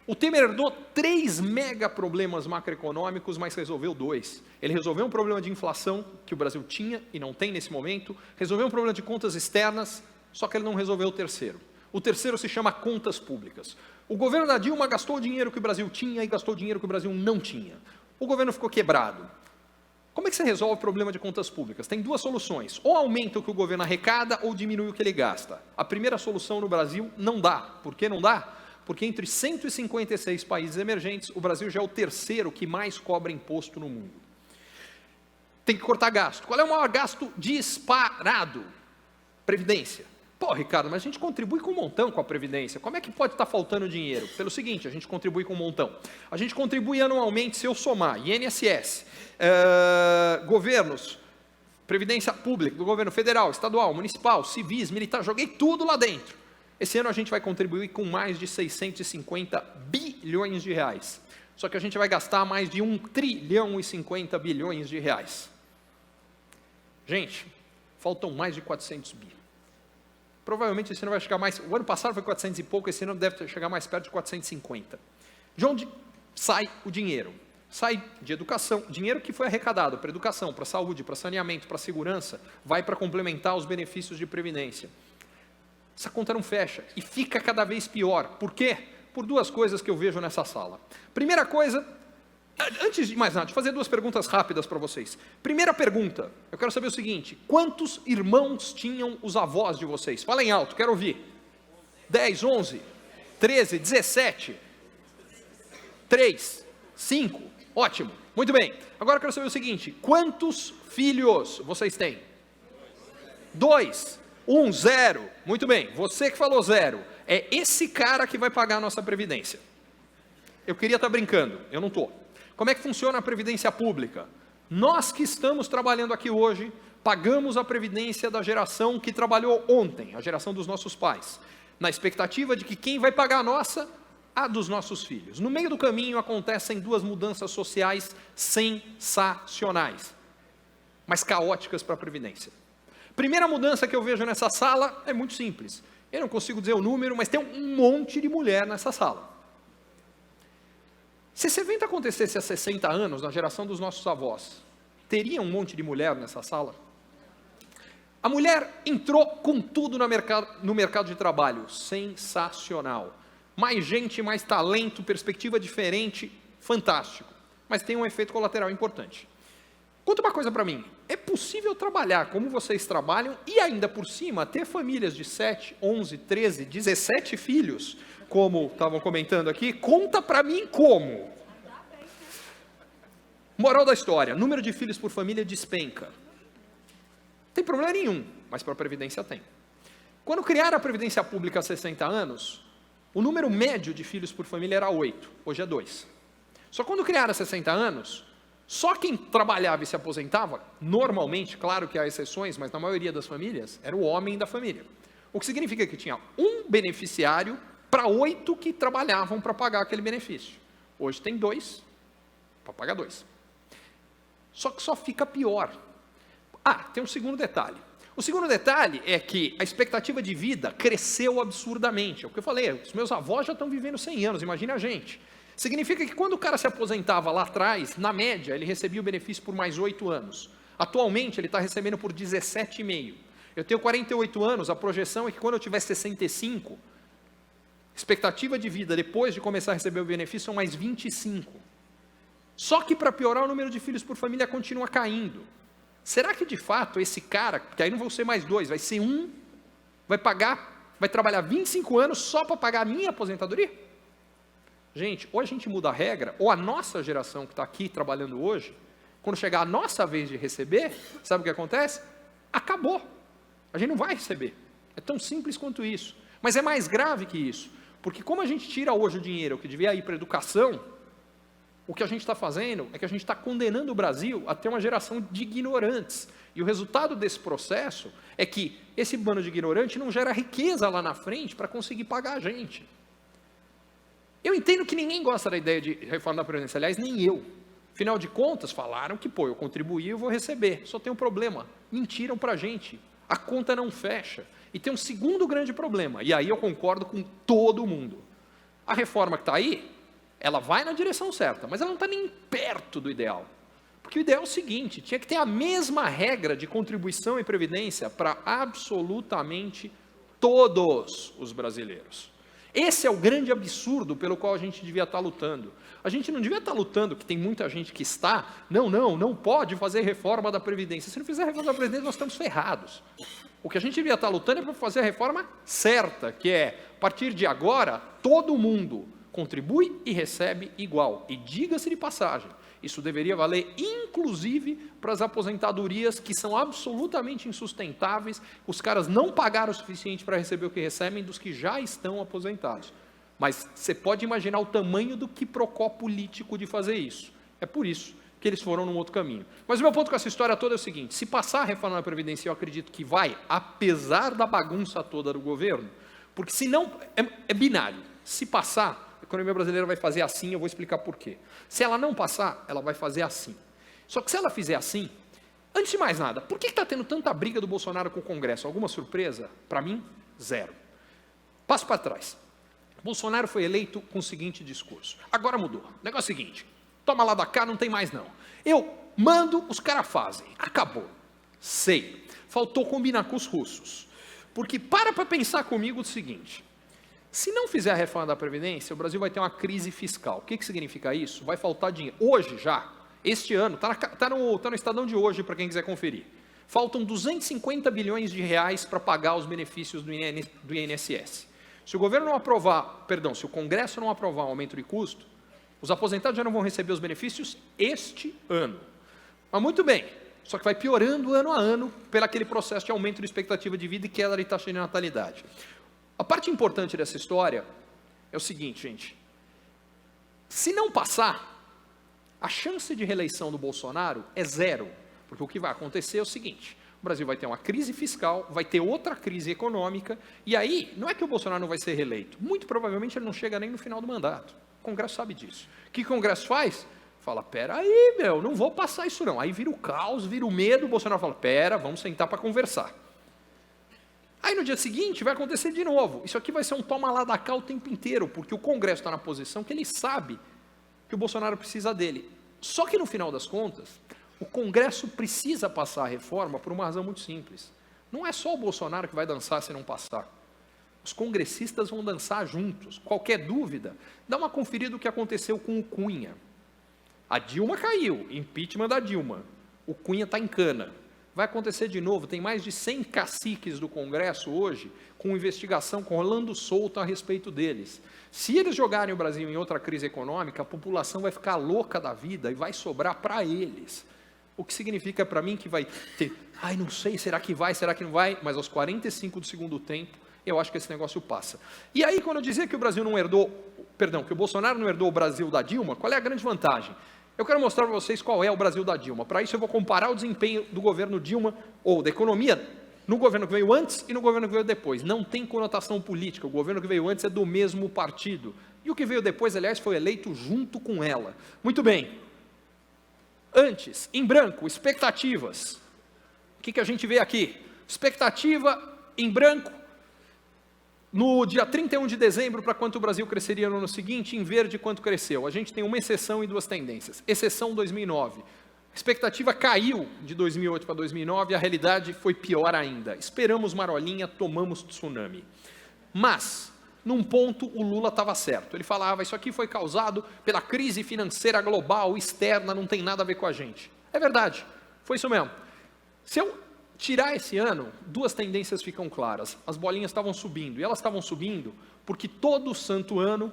O Temer herdou 3 mega problemas macroeconômicos, mas resolveu 2. Ele resolveu um problema de inflação, que o Brasil tinha e não tem nesse momento, resolveu um problema de contas externas, só que ele não resolveu o terceiro. O terceiro se chama contas públicas. O governo da Dilma gastou o dinheiro que o Brasil tinha e gastou o dinheiro que o Brasil não tinha. O governo ficou quebrado. Como é que você resolve o problema de contas públicas? Tem 2 soluções. Ou aumenta o que o governo arrecada, ou diminui o que ele gasta. A primeira solução no Brasil não dá. Por que não dá? Porque entre 156 países emergentes, o Brasil já é o terceiro que mais cobra imposto no mundo. Tem que cortar gasto. Qual é o maior gasto disparado? Previdência. Pô, Ricardo, mas a gente contribui com um montão com a Previdência. Como é que pode estar faltando dinheiro? Pelo seguinte, a gente contribui com um montão. A gente contribui anualmente, se eu somar, INSS, governos, Previdência Pública, do governo federal, estadual, municipal, civis, militar, joguei tudo lá dentro. Esse ano a gente vai contribuir com mais de 650 bilhões de reais. Só que a gente vai gastar mais de 1 trilhão e 50 bilhões de reais. Gente, faltam mais de 400 bi. Provavelmente esse ano vai chegar mais, o ano passado foi 400 e pouco, esse ano deve chegar mais perto de 450. De onde sai o dinheiro? Sai de educação, dinheiro que foi arrecadado para educação, para saúde, para saneamento, para segurança, vai para complementar os benefícios de previdência. Essa conta não fecha e fica cada vez pior. Por quê? Por 2 coisas que eu vejo nessa sala. Primeira coisa, antes de mais nada, deixa eu fazer 2 perguntas rápidas para vocês. Primeira pergunta, eu quero saber o seguinte, quantos irmãos tinham os avós de vocês? Falem alto, quero ouvir. 10, 11, 13, 17, 3, 5, ótimo, muito bem. Agora eu quero saber o seguinte, quantos filhos vocês têm? 2. 1, 0, muito bem, você que falou 0, é esse cara que vai pagar a nossa Previdência. Eu queria estar brincando, eu não estou. Como é que funciona a Previdência Pública? Nós que estamos trabalhando aqui hoje, pagamos a Previdência da geração que trabalhou ontem, a geração dos nossos pais, na expectativa de que quem vai pagar a nossa? A dos nossos filhos. No meio do caminho acontecem 2 mudanças sociais sensacionais, mas caóticas para a Previdência. Primeira mudança que eu vejo nessa sala é muito simples. Eu não consigo dizer o número, mas tem um monte de mulher nessa sala. Se esse evento acontecesse há 60 anos, na geração dos nossos avós, teria um monte de mulher nessa sala? A mulher entrou com tudo no mercado de trabalho. Sensacional. Mais gente, mais talento, perspectiva diferente, fantástico. Mas tem um efeito colateral importante. Conta uma coisa para mim, é possível trabalhar como vocês trabalham e ainda por cima ter famílias de 7, 11, 13, 17 filhos, como estavam comentando aqui? Conta para mim como. Moral da história, número de filhos por família despenca. Não tem problema nenhum, mas para a Previdência tem. Quando criaram a Previdência Pública há 60 anos, o número médio de filhos por família era 8, hoje é 2. Só quando criaram há 60 anos, só quem trabalhava e se aposentava, normalmente, claro que há exceções, mas na maioria das famílias, era o homem da família. O que significa que tinha um beneficiário para 8 que trabalhavam para pagar aquele benefício. Hoje tem 2 para pagar 2. Só que só fica pior. Tem um segundo detalhe. O segundo detalhe é que a expectativa de vida cresceu absurdamente. É o que eu falei, os meus avós já estão vivendo 100 anos, imagina a gente. Significa que quando o cara se aposentava lá atrás, na média, ele recebia o benefício por mais 8 anos. Atualmente, ele está recebendo por 17,5. Eu tenho 48 anos, a projeção é que quando eu tiver 65, expectativa de vida depois de começar a receber o benefício são mais 25. Só que para piorar, o número de filhos por família continua caindo. Será que de fato esse cara, que aí não vão ser mais 2, vai ser 1, vai trabalhar 25 anos só para pagar a minha aposentadoria? Gente, ou a gente muda a regra, ou a nossa geração que está aqui trabalhando hoje, quando chegar a nossa vez de receber, sabe o que acontece? Acabou. A gente não vai receber. É tão simples quanto isso. Mas é mais grave que isso. Porque como a gente tira hoje o dinheiro que devia ir para a educação, o que a gente está fazendo é que a gente está condenando o Brasil a ter uma geração de ignorantes. E o resultado desse processo é que esse bando de ignorante não gera riqueza lá na frente para conseguir pagar a gente. Eu entendo que ninguém gosta da ideia de reforma da Previdência, aliás, nem eu. Afinal de contas, falaram que, eu contribuí e eu vou receber. Só tem um problema, mentiram para a gente. A conta não fecha. E tem um segundo grande problema, e aí eu concordo com todo mundo. A reforma que está aí, ela vai na direção certa, mas ela não está nem perto do ideal. Porque o ideal é o seguinte, tinha que ter a mesma regra de contribuição e previdência para absolutamente todos os brasileiros. Esse é o grande absurdo pelo qual a gente devia estar lutando. A gente não devia estar lutando, que tem muita gente que está, não pode fazer reforma da Previdência. Se não fizer reforma da Previdência, nós estamos ferrados. O que a gente devia estar lutando é para fazer a reforma certa, que é, a partir de agora, todo mundo contribui e recebe igual. E diga-se de passagem, isso deveria valer inclusive para as aposentadorias que são absolutamente insustentáveis, os caras não pagaram o suficiente para receber o que recebem dos que já estão aposentados. Mas você pode imaginar o tamanho do quiprocó político de fazer isso. É por isso que eles foram num outro caminho. Mas o meu ponto com essa história toda é o seguinte, se passar a reforma da Previdência, eu acredito que vai, apesar da bagunça toda do governo, porque se não, é binário. Se passar, a economia brasileira vai fazer assim, eu vou explicar por quê. Se ela não passar, ela vai fazer assim. Só que se ela fizer assim, antes de mais nada, por que está tendo tanta briga do Bolsonaro com o Congresso? Alguma surpresa? Para mim, zero. Passo para trás. Bolsonaro foi eleito com o seguinte discurso. Agora mudou. O negócio é o seguinte, toma lá da cá, não tem mais não. Eu mando, os caras fazem. Acabou. Sei. Faltou combinar com os russos. Porque para pensar comigo o seguinte, se não fizer a reforma da Previdência, o Brasil vai ter uma crise fiscal. O que significa isso? Vai faltar dinheiro. Hoje já, este ano, está no Estadão de hoje para quem quiser conferir. Faltam 250 bilhões de reais para pagar os benefícios do INSS. Se o governo não aprovar, se o Congresso não aprovar um aumento de custo, os aposentados já não vão receber os benefícios este ano. Mas muito bem, só que vai piorando ano a ano pelo aquele processo de aumento de expectativa de vida e queda de taxa de natalidade. A parte importante dessa história é o seguinte, gente. Se não passar, a chance de reeleição do Bolsonaro é zero. Porque o que vai acontecer é o seguinte, o Brasil vai ter uma crise fiscal, vai ter outra crise econômica, e aí, não é que o Bolsonaro não vai ser reeleito, muito provavelmente ele não chega nem no final do mandato. O Congresso sabe disso. O que o Congresso faz? Fala, peraí, não vou passar isso não. Aí vira o caos, vira o medo, o Bolsonaro fala, vamos sentar para conversar. Aí no dia seguinte vai acontecer de novo. Isso aqui vai ser um toma lá da cá o tempo inteiro, porque o Congresso está na posição que ele sabe que o Bolsonaro precisa dele. Só que no final das contas, o Congresso precisa passar a reforma por uma razão muito simples. Não é só o Bolsonaro que vai dançar se não passar. Os congressistas vão dançar juntos. Qualquer dúvida, dá uma conferida no que aconteceu com o Cunha. A Dilma caiu, impeachment da Dilma. O Cunha está em cana. Vai acontecer de novo, tem mais de 100 caciques do Congresso hoje, com investigação, rolando solto a respeito deles. Se eles jogarem o Brasil em outra crise econômica, a população vai ficar louca da vida e vai sobrar para eles. O que significa para mim que vai ter, não sei, será que vai, será que não vai? Mas aos 45 do segundo tempo, eu acho que esse negócio passa. E aí, quando eu dizia que o Brasil não herdou, que o Bolsonaro não herdou o Brasil da Dilma, qual é a grande vantagem? Eu quero mostrar para vocês qual é o Brasil da Dilma. Para isso eu vou comparar o desempenho do governo Dilma, ou da economia, no governo que veio antes e no governo que veio depois. Não tem conotação política, o governo que veio antes é do mesmo partido. E o que veio depois, aliás, foi eleito junto com ela. Muito bem. Antes, em branco, expectativas. O que a gente vê aqui? Expectativa em branco, no dia 31 de dezembro, para quanto o Brasil cresceria no ano seguinte, em verde, quanto cresceu. A gente tem uma exceção e duas tendências. Exceção 2009. A expectativa caiu de 2008 para 2009, a realidade foi pior ainda. Esperamos marolinha, tomamos tsunami. Mas, num ponto, o Lula estava certo. Ele falava, isso aqui foi causado pela crise financeira global, externa, não tem nada a ver com a gente. É verdade, foi isso mesmo. Se eu tirar esse ano, duas tendências ficam claras. As bolinhas estavam subindo, e elas estavam subindo porque todo santo ano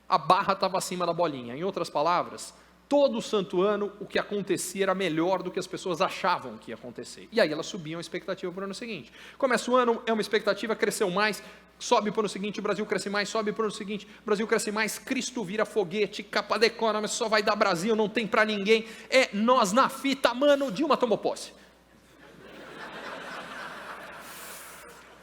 a barra estava acima da bolinha. Em outras palavras, todo santo ano o que acontecia era melhor do que as pessoas achavam que ia acontecer. E aí elas subiam a expectativa para o ano seguinte. Começa o ano, é uma expectativa, cresceu mais, sobe para o ano seguinte, o Brasil cresce mais, sobe para o ano seguinte, o Brasil cresce mais, Cristo vira foguete, capa da Economist, só vai dar Brasil, não tem para ninguém, é nós na fita, mano, Dilma tomou posse.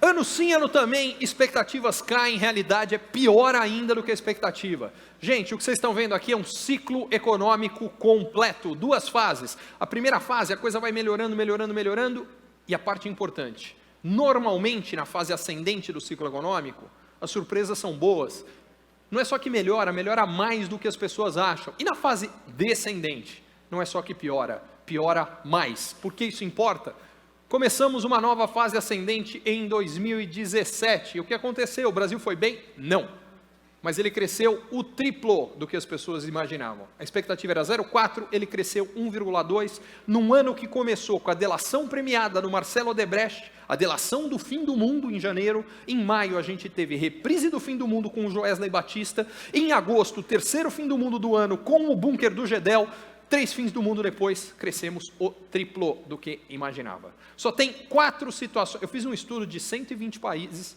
Ano sim, ano também, expectativas caem, realidade é pior ainda do que a expectativa. Gente, o que vocês estão vendo aqui é um ciclo econômico completo, 2 fases. A primeira fase, a coisa vai melhorando, melhorando, melhorando, e a parte importante, normalmente na fase ascendente do ciclo econômico, as surpresas são boas. Não é só que melhora, melhora mais do que as pessoas acham. E na fase descendente, não é só que piora, piora mais. Por que isso importa? Começamos uma nova fase ascendente em 2017. E o que aconteceu? O Brasil foi bem? Não. Mas ele cresceu o triplo do que as pessoas imaginavam. A expectativa era 0,4, ele cresceu 1,2. Num ano que começou com a delação premiada no Marcelo Odebrecht, a delação do fim do mundo em janeiro. Em maio a gente teve reprise do fim do mundo com o Joesley Batista. Em agosto, o terceiro fim do mundo do ano com o bunker do Gedel. 3 fins do mundo depois, crescemos o triplo do que imaginava. Só tem 4 situações, eu fiz um estudo de 180 países,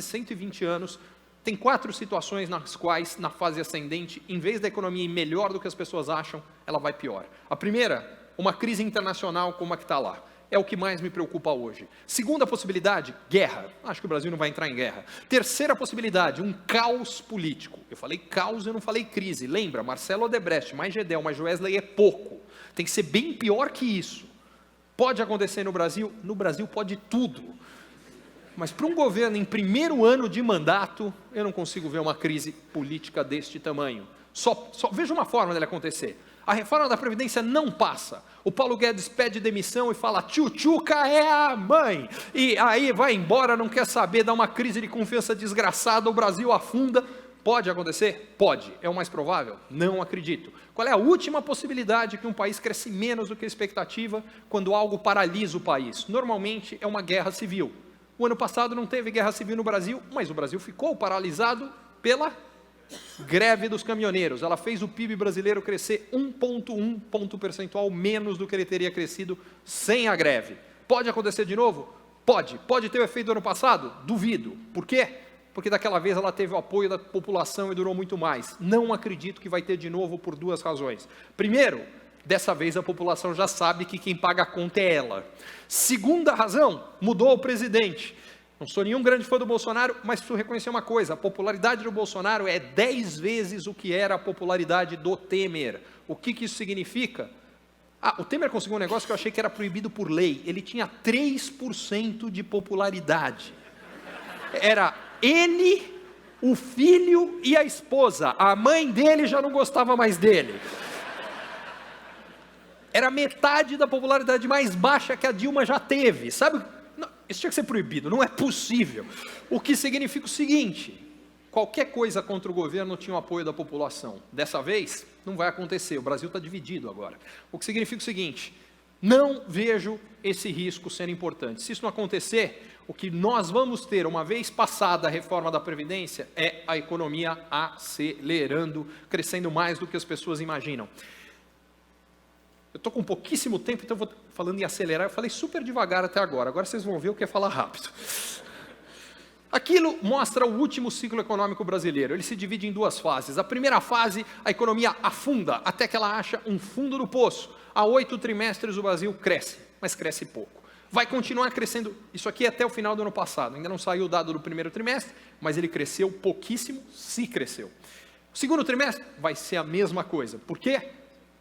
120 anos, tem 4 situações nas quais, na fase ascendente, em vez da economia ir melhor do que as pessoas acham, ela vai pior. A primeira, uma crise internacional como a que está lá. É o que mais me preocupa hoje. Segunda possibilidade, guerra. Acho que o Brasil não vai entrar em guerra. Terceira possibilidade, um caos político. Eu falei caos, eu não falei crise. Lembra, Marcelo Odebrecht, mais Gedel, mais Joesley é pouco. Tem que ser bem pior que isso. Pode acontecer no Brasil? No Brasil pode tudo. Mas para um governo em primeiro ano de mandato, eu não consigo ver uma crise política deste tamanho. Só veja uma forma dele acontecer. A reforma da Previdência não passa. O Paulo Guedes pede demissão e fala, tchutchuca é a mãe. E aí vai embora, não quer saber, dá uma crise de confiança desgraçada, o Brasil afunda. Pode acontecer? Pode. É o mais provável? Não acredito. Qual é a última possibilidade que um país cresce menos do que a expectativa quando algo paralisa o país? Normalmente é uma guerra civil. O ano passado não teve guerra civil no Brasil, mas o Brasil ficou paralisado pela greve dos caminhoneiros. Ela fez o PIB brasileiro crescer 1,1 ponto percentual menos do que ele teria crescido sem a greve. Pode acontecer de novo? Pode. Pode ter o efeito do ano passado? Duvido. Por quê? Porque daquela vez ela teve o apoio da população e durou muito mais. Não acredito que vai ter de novo por 2 razões. Primeiro, dessa vez a população já sabe que quem paga a conta é ela. Segunda razão, mudou o presidente. Não sou nenhum grande fã do Bolsonaro, mas preciso reconhecer uma coisa, a popularidade do Bolsonaro é 10 vezes o que era a popularidade do Temer. O que isso significa? O Temer conseguiu um negócio que eu achei que era proibido por lei. Ele tinha 3% de popularidade. Era ele, o filho e a esposa. A mãe dele já não gostava mais dele. Era metade da popularidade mais baixa que a Dilma já teve. Sabe? Isso tinha que ser proibido, não é possível. O que significa o seguinte, qualquer coisa contra o governo tinha o apoio da população. Dessa vez, não vai acontecer, o Brasil está dividido agora. O que significa o seguinte, não vejo esse risco sendo importante. Se isso não acontecer, o que nós vamos ter, uma vez passada a reforma da Previdência, é a economia acelerando, crescendo mais do que as pessoas imaginam. Eu estou com pouquíssimo tempo, então vou falando em acelerar, eu falei super devagar até agora vocês vão ver o que é falar rápido. Aquilo mostra o último ciclo econômico brasileiro, ele se divide em 2 fases. A primeira fase, a economia afunda, até que ela acha um fundo do poço. Há 8 trimestres o Brasil cresce, mas cresce pouco. Vai continuar crescendo, isso aqui até o final do ano passado, ainda não saiu o dado do primeiro trimestre, mas ele cresceu pouquíssimo, se cresceu. O segundo trimestre vai ser a mesma coisa, por quê?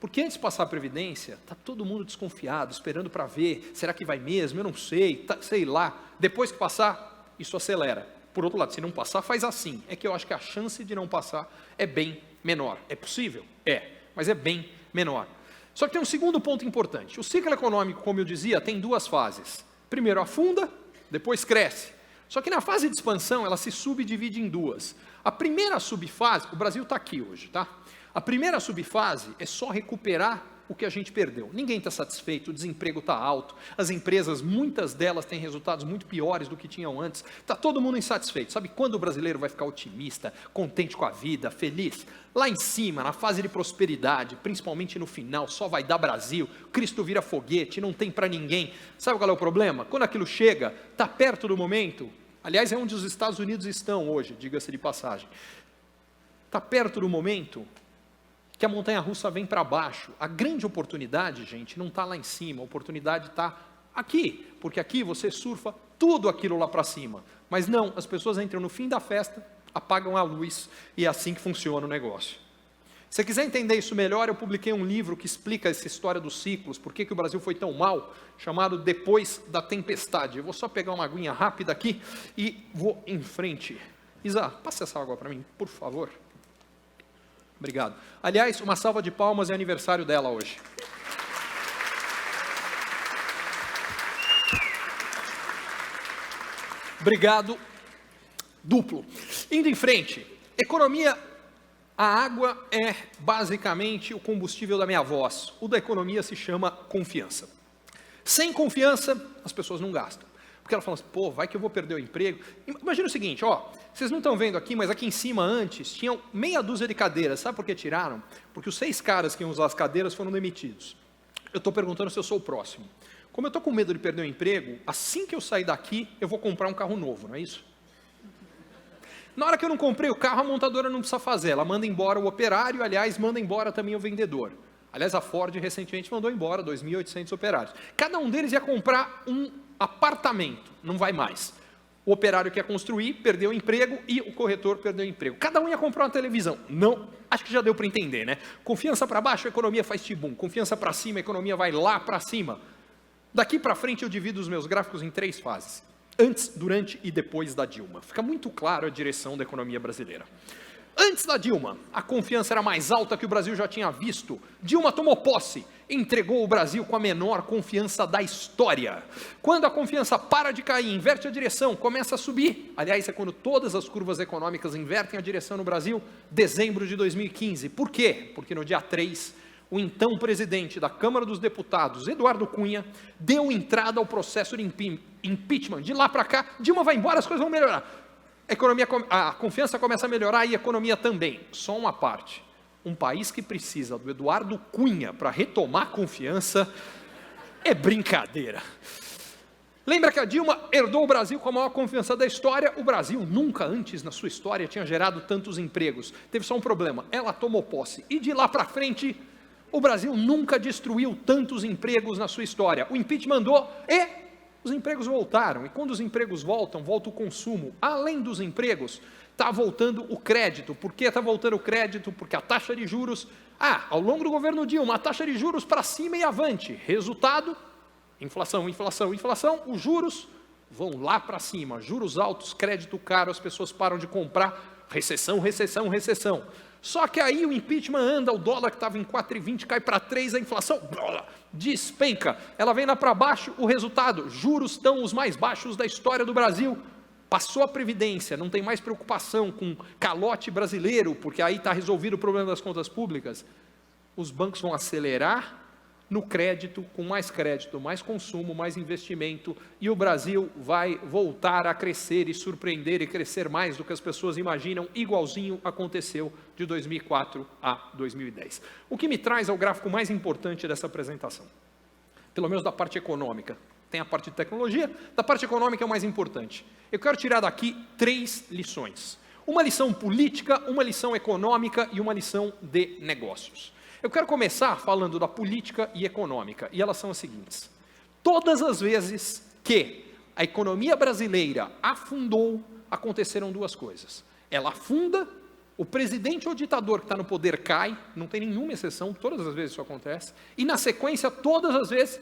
Porque antes de passar a Previdência, está todo mundo desconfiado, esperando para ver, será que vai mesmo? Eu não sei, sei lá. Depois que passar, isso acelera. Por outro lado, se não passar, faz assim. É que eu acho que a chance de não passar é bem menor. É possível? É, mas é bem menor. Só que tem um segundo ponto importante. O ciclo econômico, como eu dizia, tem 2 fases. Primeiro afunda, depois cresce. Só que na fase de expansão, ela se subdivide em 2. A primeira subfase, o Brasil está aqui hoje, tá? A primeira subfase é só recuperar o que a gente perdeu. Ninguém está satisfeito, o desemprego está alto, as empresas, muitas delas têm resultados muito piores do que tinham antes, está todo mundo insatisfeito. Sabe quando o brasileiro vai ficar otimista, contente com a vida, feliz? Lá em cima, na fase de prosperidade, principalmente no final, só vai dar Brasil, Cristo vira foguete, não tem para ninguém. Sabe qual é o problema? Quando aquilo chega, está perto do momento, aliás, é onde os Estados Unidos estão hoje, diga-se de passagem, está perto do momento que a montanha-russa vem para baixo. A grande oportunidade, gente, não está lá em cima, a oportunidade está aqui, porque aqui você surfa tudo aquilo lá para cima. Mas não, as pessoas entram no fim da festa, apagam a luz, e é assim que funciona o negócio. Se você quiser entender isso melhor, eu publiquei um livro que explica essa história dos ciclos, por que o Brasil foi tão mal, chamado Depois da Tempestade. Eu vou só pegar uma aguinha rápida aqui e vou em frente. Isa, passa essa água para mim, por favor. Obrigado. Aliás, uma salva de palmas, é aniversário dela hoje. Obrigado, duplo. Indo em frente, economia, a água é basicamente o combustível da minha voz. O da economia se chama confiança. Sem confiança, as pessoas não gastam. Porque ela fala assim, pô, vai que eu vou perder o emprego. Imagina o seguinte, ó, vocês não estão vendo aqui, mas aqui em cima antes, tinham meia dúzia de cadeiras. Sabe por que tiraram? Porque os 6 caras que iam usar as cadeiras foram demitidos. Eu estou perguntando se eu sou o próximo. Como eu estou com medo de perder o emprego, assim que eu sair daqui, eu vou comprar um carro novo, não é isso? Na hora que eu não comprei o carro, a montadora não precisa fazer. Ela manda embora o operário, aliás, manda embora também o vendedor. Aliás, a Ford recentemente mandou embora 2.800 operários. Cada um deles ia comprar um apartamento, não vai mais. O operário que ia construir perdeu o emprego e o corretor perdeu o emprego. Cada um ia comprar uma televisão. Não, acho que já deu para entender, né? Confiança para baixo, a economia faz tibum. Confiança para cima, a economia vai lá para cima. Daqui para frente eu divido os meus gráficos em 3 fases. Antes, durante e depois da Dilma. Fica muito claro a direção da economia brasileira. Antes da Dilma, a confiança era mais alta que o Brasil já tinha visto. Dilma tomou posse, entregou o Brasil com a menor confiança da história. Quando a confiança para de cair, inverte a direção, começa a subir. Aliás, é quando todas as curvas econômicas invertem a direção no Brasil, dezembro de 2015. Por quê? Porque no dia 3, o então presidente da Câmara dos Deputados, Eduardo Cunha, deu entrada ao processo de impeachment. De lá para cá, Dilma vai embora, as coisas vão melhorar. A confiança começa a melhorar e a economia também. Só uma parte. Um país que precisa do Eduardo Cunha para retomar a confiança é brincadeira. Lembra que a Dilma herdou o Brasil com a maior confiança da história? O Brasil nunca antes na sua história tinha gerado tantos empregos. Teve só um problema, ela tomou posse. E de lá para frente, o Brasil nunca destruiu tantos empregos na sua história. O impeachment andou e os empregos voltaram, e quando os empregos voltam, volta o consumo. Além dos empregos, está voltando o crédito. Por que está voltando o crédito? Porque a taxa de juros, ao longo do governo Dilma, a taxa de juros para cima e avante. Resultado, inflação, inflação, inflação, os juros vão lá para cima. Juros altos, crédito caro, as pessoas param de comprar, recessão, recessão, recessão. Só que aí o impeachment anda, o dólar que estava em 4,20 cai para 3, a inflação despenca, ela vem lá para baixo, o resultado, juros estão os mais baixos da história do Brasil, passou a Previdência, não tem mais preocupação com calote brasileiro, porque aí está resolvido o problema das contas públicas, os bancos vão acelerar no crédito, com mais crédito, mais consumo, mais investimento, e o Brasil vai voltar a crescer e surpreender e crescer mais do que as pessoas imaginam, igualzinho aconteceu de 2004 a 2010. O que me traz ao gráfico mais importante dessa apresentação, pelo menos da parte econômica. Tem a parte de tecnologia, da parte econômica é o mais importante. Eu quero tirar daqui 3 lições. Uma lição política, uma lição econômica e uma lição de negócios. Eu quero começar falando da política e econômica, e elas são as seguintes. Todas as vezes que a economia brasileira afundou, aconteceram 2 coisas. Ela afunda, o presidente ou ditador que está no poder cai, não tem nenhuma exceção, todas as vezes isso acontece, e na sequência, todas as vezes,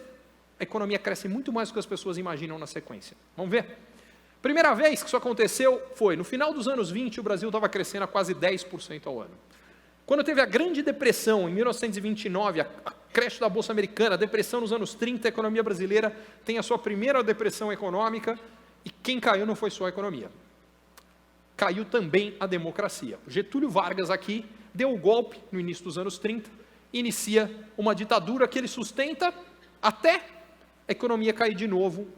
a economia cresce muito mais do que as pessoas imaginam na sequência. Vamos ver? Primeira vez que isso aconteceu foi, no final dos anos 20, o Brasil estava crescendo a quase 10% ao ano. Quando teve a Grande Depressão, em 1929, a creche da Bolsa Americana, a depressão nos anos 30, a economia brasileira tem a sua primeira depressão econômica, e quem caiu não foi só a economia. Caiu também a democracia. Getúlio Vargas aqui deu o golpe no início dos anos 30, inicia uma ditadura que ele sustenta até a economia cair de novo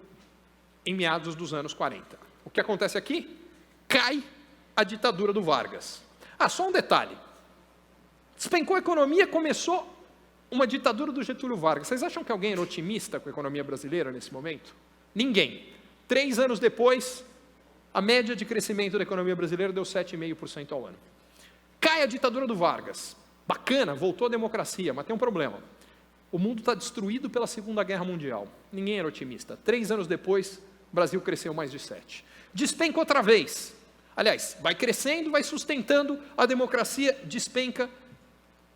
em meados dos anos 40. O que acontece aqui? Cai a ditadura do Vargas. Só um detalhe. Despencou a economia, começou uma ditadura do Getúlio Vargas. Vocês acham que alguém era otimista com a economia brasileira nesse momento? Ninguém. 3 anos depois, a média de crescimento da economia brasileira deu 7,5% ao ano. Cai a ditadura do Vargas. Bacana, voltou a democracia, mas tem um problema. O mundo está destruído pela Segunda Guerra Mundial. Ninguém era otimista. 3 anos depois, o Brasil cresceu mais de 7. Despenca outra vez. Aliás, vai crescendo, vai sustentando a democracia, despenca.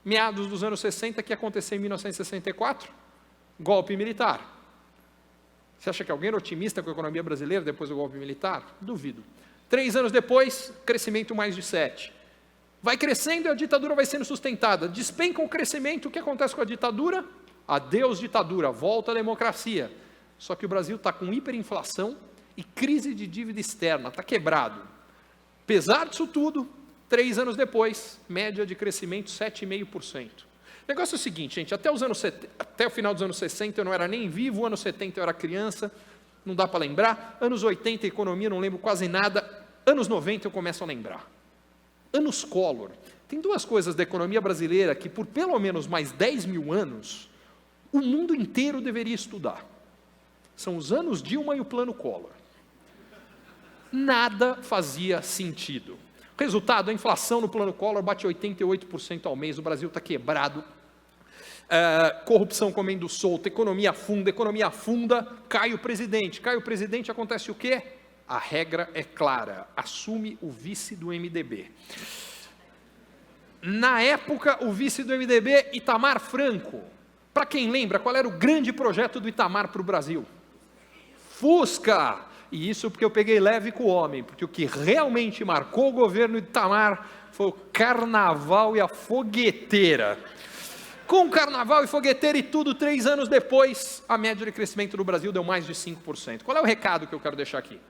Meados dos anos 60, que aconteceu em 1964, golpe militar. Você acha que alguém era otimista com a economia brasileira depois do golpe militar? Duvido. 3 anos depois, crescimento mais de 7. Vai crescendo e a ditadura vai sendo sustentada. Despenca o crescimento, o que acontece com a ditadura? Adeus ditadura, volta a democracia. Só que o Brasil está com hiperinflação e crise de dívida externa, está quebrado. Apesar disso tudo, 3 anos depois, média de crescimento 7,5%. O negócio é o seguinte, gente, até o final dos anos 60 eu não era nem vivo, anos 70 eu era criança, não dá para lembrar, anos 80 economia não lembro quase nada, anos 90 eu começo a lembrar. Anos Collor. Tem 2 coisas da economia brasileira que por pelo menos mais 10 mil anos, o mundo inteiro deveria estudar. São os anos Dilma e o plano Collor. Nada fazia sentido. Resultado, a inflação no plano Collor bate 88% ao mês, o Brasil está quebrado, corrupção comendo solto, economia afunda, cai o presidente, acontece o quê? A regra é clara, assume o vice do MDB. Na época, o vice do MDB, Itamar Franco. Para quem lembra, qual era o grande projeto do Itamar para o Brasil? Fusca! E isso porque eu peguei leve com o homem, porque o que realmente marcou o governo Itamar foi o carnaval e a fogueteira. Com o carnaval e fogueteira e tudo, 3 anos depois, a média de crescimento do Brasil deu mais de 5%. Qual é o recado que eu quero deixar aqui?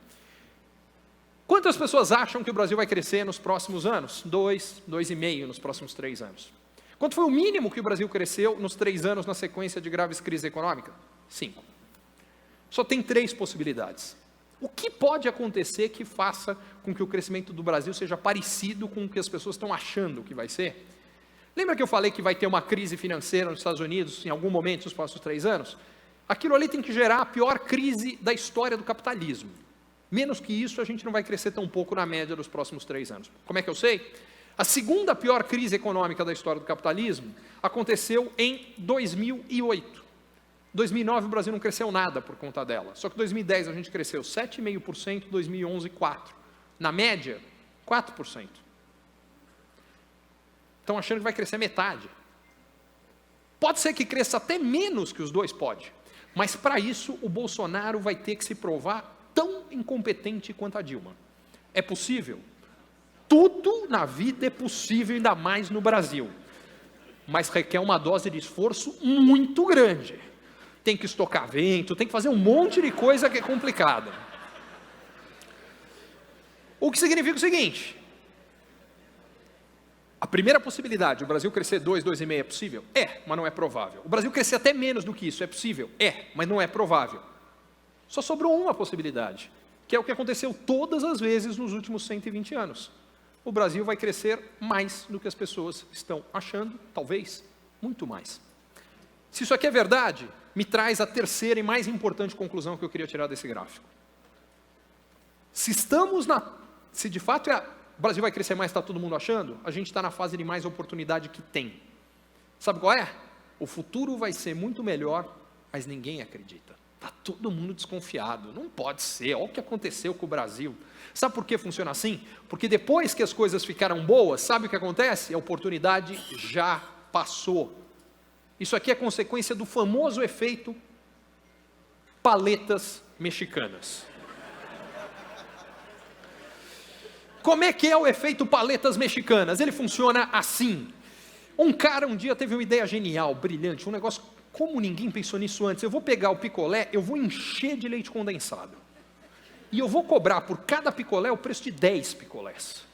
Quantas pessoas acham que o Brasil vai crescer nos próximos anos? 2, 2,5 nos próximos 3 anos. Quanto foi o mínimo que o Brasil cresceu nos 3 anos na sequência de graves crises econômicas? 5. Só tem 3 possibilidades. O que pode acontecer que faça com que o crescimento do Brasil seja parecido com o que as pessoas estão achando que vai ser? Lembra que eu falei que vai ter uma crise financeira nos Estados Unidos em algum momento nos próximos 3 anos? Aquilo ali tem que gerar a pior crise da história do capitalismo. Menos que isso, a gente não vai crescer tão pouco na média dos próximos 3 anos. Como é que eu sei? A segunda pior crise econômica da história do capitalismo aconteceu em 2008. 2009 o Brasil não cresceu nada por conta dela. Só que em 2010 a gente cresceu 7,5%, 2011 4%. Na média, 4%. Estão achando que vai crescer metade. Pode ser que cresça até menos que os dois, pode. Mas para isso o Bolsonaro vai ter que se provar tão incompetente quanto a Dilma. É possível? Tudo na vida é possível, ainda mais no Brasil. Mas requer uma dose de esforço muito grande. Tem que estocar vento, tem que fazer um monte de coisa que é complicada. O que significa o seguinte: a primeira possibilidade, o Brasil crescer 2, 2,5 é possível? É, mas não é provável. O Brasil crescer até menos do que isso é possível? É, mas não é provável. Só sobrou uma possibilidade, que é o que aconteceu todas as vezes nos últimos 120 anos. O Brasil vai crescer mais do que as pessoas estão achando, talvez, muito mais. Se isso aqui é verdade, me traz a terceira e mais importante conclusão que eu queria tirar desse gráfico. Se de fato o Brasil vai crescer mais, está todo mundo achando, a gente está na fase de mais oportunidade que tem. Sabe qual é? O futuro vai ser muito melhor, mas ninguém acredita. Está todo mundo desconfiado, não pode ser, olha o que aconteceu com o Brasil. Sabe por que funciona assim? Porque depois que as coisas ficaram boas, sabe o que acontece? A oportunidade já passou. Isso aqui é consequência do famoso efeito paletas mexicanas. Como é que é o efeito paletas mexicanas? Ele funciona assim. Um cara um dia teve uma ideia genial, brilhante, um negócio como ninguém pensou nisso antes. Eu vou pegar o picolé, eu vou encher de leite condensado. E eu vou cobrar por cada picolé o preço de 10 picolés.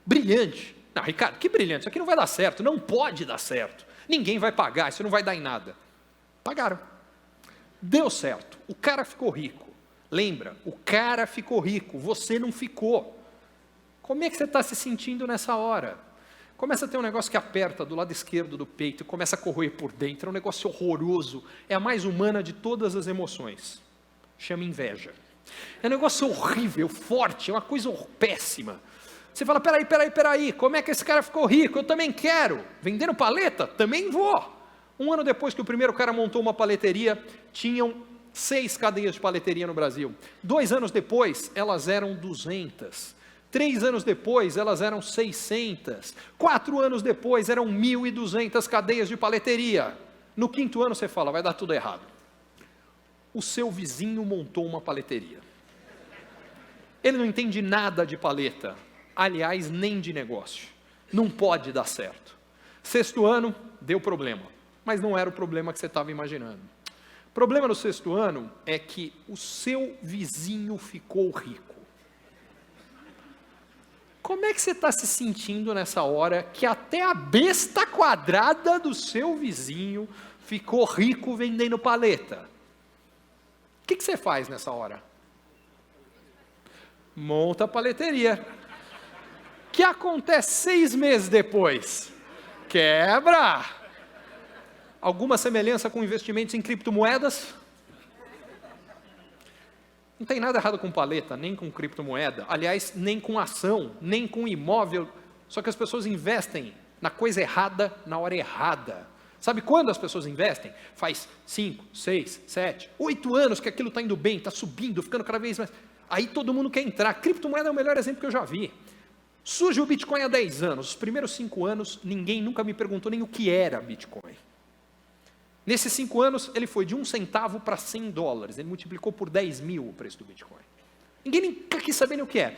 Brilhante. Não, Ricardo, que brilhante, isso aqui não vai dar certo, não pode dar certo. Ninguém vai pagar, isso não vai dar em nada. Pagaram. Deu certo. O cara ficou rico. Lembra, o cara ficou rico, você não ficou. Como é que você está se sentindo nessa hora? Começa a ter um negócio que aperta do lado esquerdo do peito, começa a corroer por dentro, é um negócio horroroso, é a mais humana de todas as emoções. Chama inveja. É um negócio horrível, forte, é uma coisa péssima. Você fala, peraí, como é que esse cara ficou rico? Eu também quero. Vendendo paleta? Também vou. Um ano depois que o primeiro cara montou uma paleteria, tinham 6 cadeias de paleteria no Brasil. 2 anos depois, elas eram 200. 3 anos depois, elas eram 600. 4 anos depois, eram 1.200 cadeias de paleteria. No 5º ano, você fala, vai dar tudo errado. O seu vizinho montou uma paleteria. Ele não entende nada de paleta. Aliás, nem de negócio. Não pode dar certo. 6º ano, deu problema. Mas não era o problema que você estava imaginando. O problema no 6º ano é que o seu vizinho ficou rico. Como é que você está se sentindo nessa hora que até a besta quadrada do seu vizinho ficou rico vendendo paleta? O que você faz nessa hora? Monta a paleteria. O que acontece 6 meses depois? Quebra! Alguma semelhança com investimentos em criptomoedas? Não tem nada errado com paleta, nem com criptomoeda, aliás, nem com ação, nem com imóvel, só que as pessoas investem na coisa errada, na hora errada. Sabe quando as pessoas investem? Faz 5, 6, 7, 8 anos que aquilo está indo bem, está subindo, ficando cada vez mais... Aí todo mundo quer entrar. Criptomoeda é o melhor exemplo que eu já vi. Surge o Bitcoin há 10 anos, os primeiros 5 anos, ninguém nunca me perguntou nem o que era Bitcoin. Nesses 5 anos, ele foi de 1 centavo para $100. Ele multiplicou por 10 mil o preço do Bitcoin. Ninguém nem quis saber nem o que é.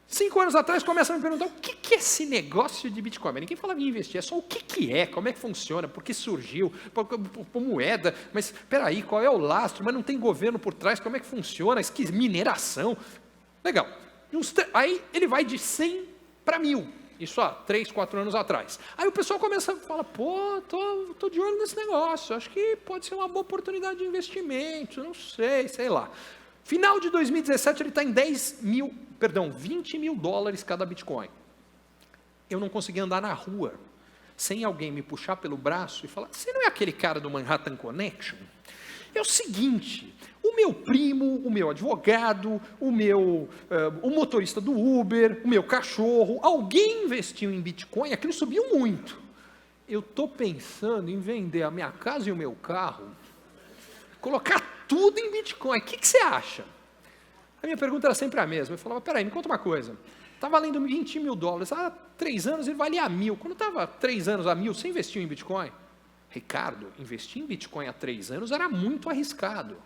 5 anos atrás, começam a me perguntar o que é esse negócio de Bitcoin. Mas ninguém falava em investir, é só o que é, como é que funciona, por que surgiu, por moeda, mas espera aí, qual é o lastro, mas não tem governo por trás, como é que funciona, mineração. Legal. Aí ele vai de 100 para 1000. Isso há 3, 4 anos atrás. Aí o pessoal começa a falar, tô de olho nesse negócio, acho que pode ser uma boa oportunidade de investimento, não sei lá. Final de 2017 ele está em $20 mil cada Bitcoin. Eu não conseguia andar na rua sem alguém me puxar pelo braço e falar, você não é aquele cara do Manhattan Connection? É o seguinte, o meu primo, o meu advogado, o motorista do Uber, o meu cachorro, alguém investiu em Bitcoin, aquilo subiu muito. Eu estou pensando em vender a minha casa e o meu carro, colocar tudo em Bitcoin, o que você acha? A minha pergunta era sempre a mesma, eu falava, peraí, me conta uma coisa, está valendo $20 mil, há 3 anos ele valia 1.000, quando estava 3 anos a 1.000, você investiu em Bitcoin? Ricardo, investir em Bitcoin há 3 anos era muito arriscado.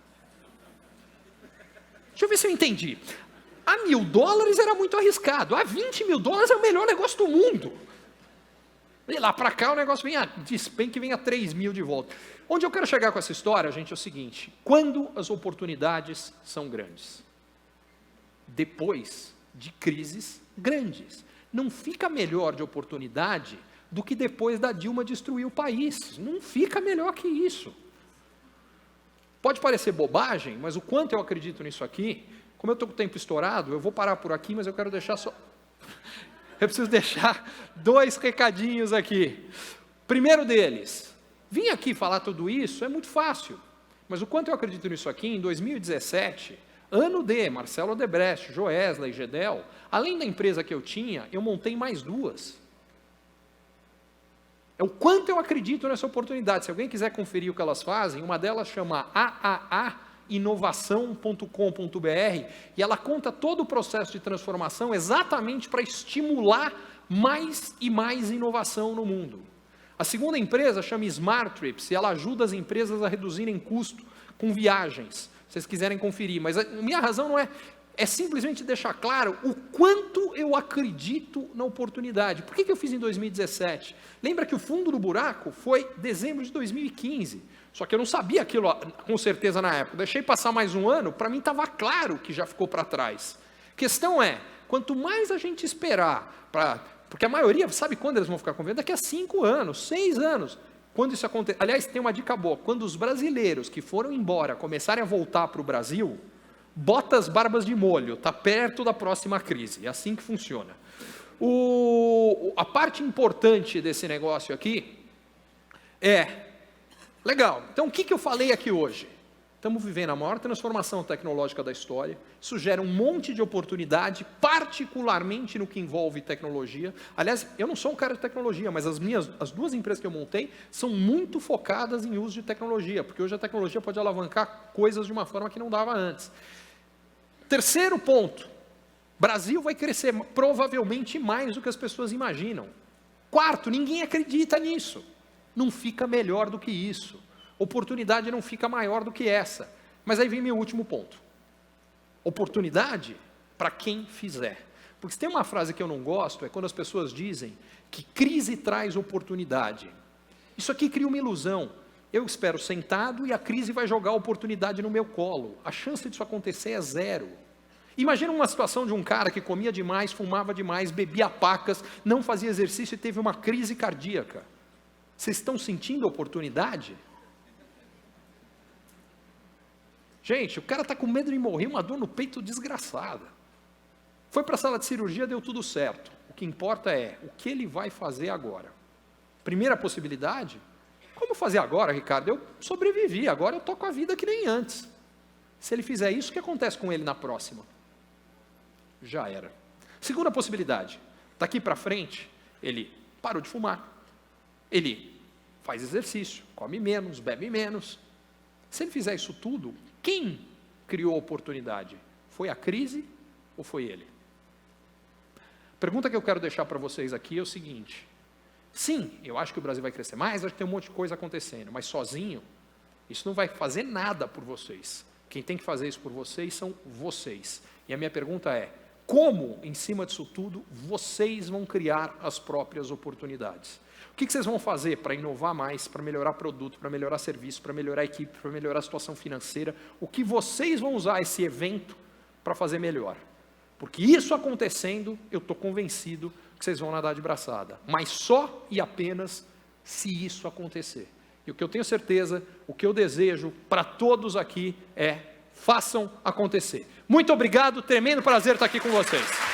Deixa eu ver se eu entendi. A $1.000 era muito arriscado. A $20 mil é o melhor negócio do mundo. E lá para cá o negócio despenca e vem a 3 mil de volta. Onde eu quero chegar com essa história, gente, é o seguinte. Quando as oportunidades são grandes? Depois de crises grandes. Não fica melhor de oportunidade do que depois da Dilma destruir o país. Não fica melhor que isso. Pode parecer bobagem, mas o quanto eu acredito nisso aqui, como eu estou com o tempo estourado, eu vou parar por aqui, mas eu quero deixar só... Eu preciso deixar 2 recadinhos aqui. Primeiro deles, vim aqui falar tudo isso, é muito fácil, mas o quanto eu acredito nisso aqui, em 2017, ano de Marcelo Odebrecht, Joesley, Gedel, além da empresa que eu tinha, eu montei mais 2. É o quanto eu acredito nessa oportunidade. Se alguém quiser conferir o que elas fazem, uma delas chama aaainovação.com.br e ela conta todo o processo de transformação exatamente para estimular mais e mais inovação no mundo. A segunda empresa chama Smart Trips e ela ajuda as empresas a reduzirem custo com viagens. Se vocês quiserem conferir, mas a minha razão não é simplesmente deixar claro o quanto eu acredito na oportunidade. Por que eu fiz em 2017? Lembra que o fundo do buraco foi dezembro de 2015. Só que eu não sabia aquilo com certeza na época. Deixei passar mais um ano, para mim estava claro que já ficou para trás. A questão é, quanto mais a gente esperar, porque a maioria sabe quando eles vão ficar com venda? Daqui a 5 anos, 6 anos. Quando isso acontecer, aliás, tem uma dica boa, quando os brasileiros que foram embora começarem a voltar para o Brasil, bota as barbas de molho, está perto da próxima crise, é assim que funciona. A parte importante desse negócio aqui legal, então o que eu falei aqui hoje? Estamos vivendo a maior transformação tecnológica da história, isso gera um monte de oportunidade, particularmente no que envolve tecnologia. Aliás, eu não sou um cara de tecnologia, mas as duas empresas que eu montei são muito focadas em uso de tecnologia, porque hoje a tecnologia pode alavancar coisas de uma forma que não dava antes. Terceiro ponto, Brasil vai crescer provavelmente mais do que as pessoas imaginam. Quarto, ninguém acredita nisso, não fica melhor do que isso. Oportunidade não fica maior do que essa. Mas aí vem meu último ponto. Oportunidade para quem fizer. Porque se tem uma frase que eu não gosto, é quando as pessoas dizem que crise traz oportunidade. Isso aqui cria uma ilusão. Eu espero sentado e a crise vai jogar a oportunidade no meu colo. A chance disso acontecer é zero. Imagina uma situação de um cara que comia demais, fumava demais, bebia pacas, não fazia exercício e teve uma crise cardíaca. Vocês estão sentindo a oportunidade? Gente, o cara está com medo de morrer, uma dor no peito desgraçada. Foi para a sala de cirurgia, deu tudo certo. O que importa é o que ele vai fazer agora. Primeira possibilidade, como fazer agora, Ricardo? Eu sobrevivi, agora eu estou com a vida que nem antes. Se ele fizer isso, o que acontece com ele na próxima? Já era. Segunda possibilidade, daqui para frente, ele parou de fumar, ele faz exercício, come menos, bebe menos. Se ele fizer isso tudo, quem criou a oportunidade? Foi a crise ou foi ele? A pergunta que eu quero deixar para vocês aqui é o seguinte: sim, eu acho que o Brasil vai crescer mais, acho que tem um monte de coisa acontecendo, mas sozinho, isso não vai fazer nada por vocês. Quem tem que fazer isso por vocês são vocês. E a minha pergunta é: como, em cima disso tudo, vocês vão criar as próprias oportunidades? O que vocês vão fazer para inovar mais, para melhorar produto, para melhorar serviço, para melhorar a equipe, para melhorar a situação financeira? O que vocês vão usar esse evento para fazer melhor? Porque isso acontecendo, eu estou convencido que vocês vão nadar de braçada. Mas só e apenas se isso acontecer. E o que eu tenho certeza, o que eu desejo para todos aqui é: façam acontecer. Muito obrigado, tremendo prazer estar aqui com vocês.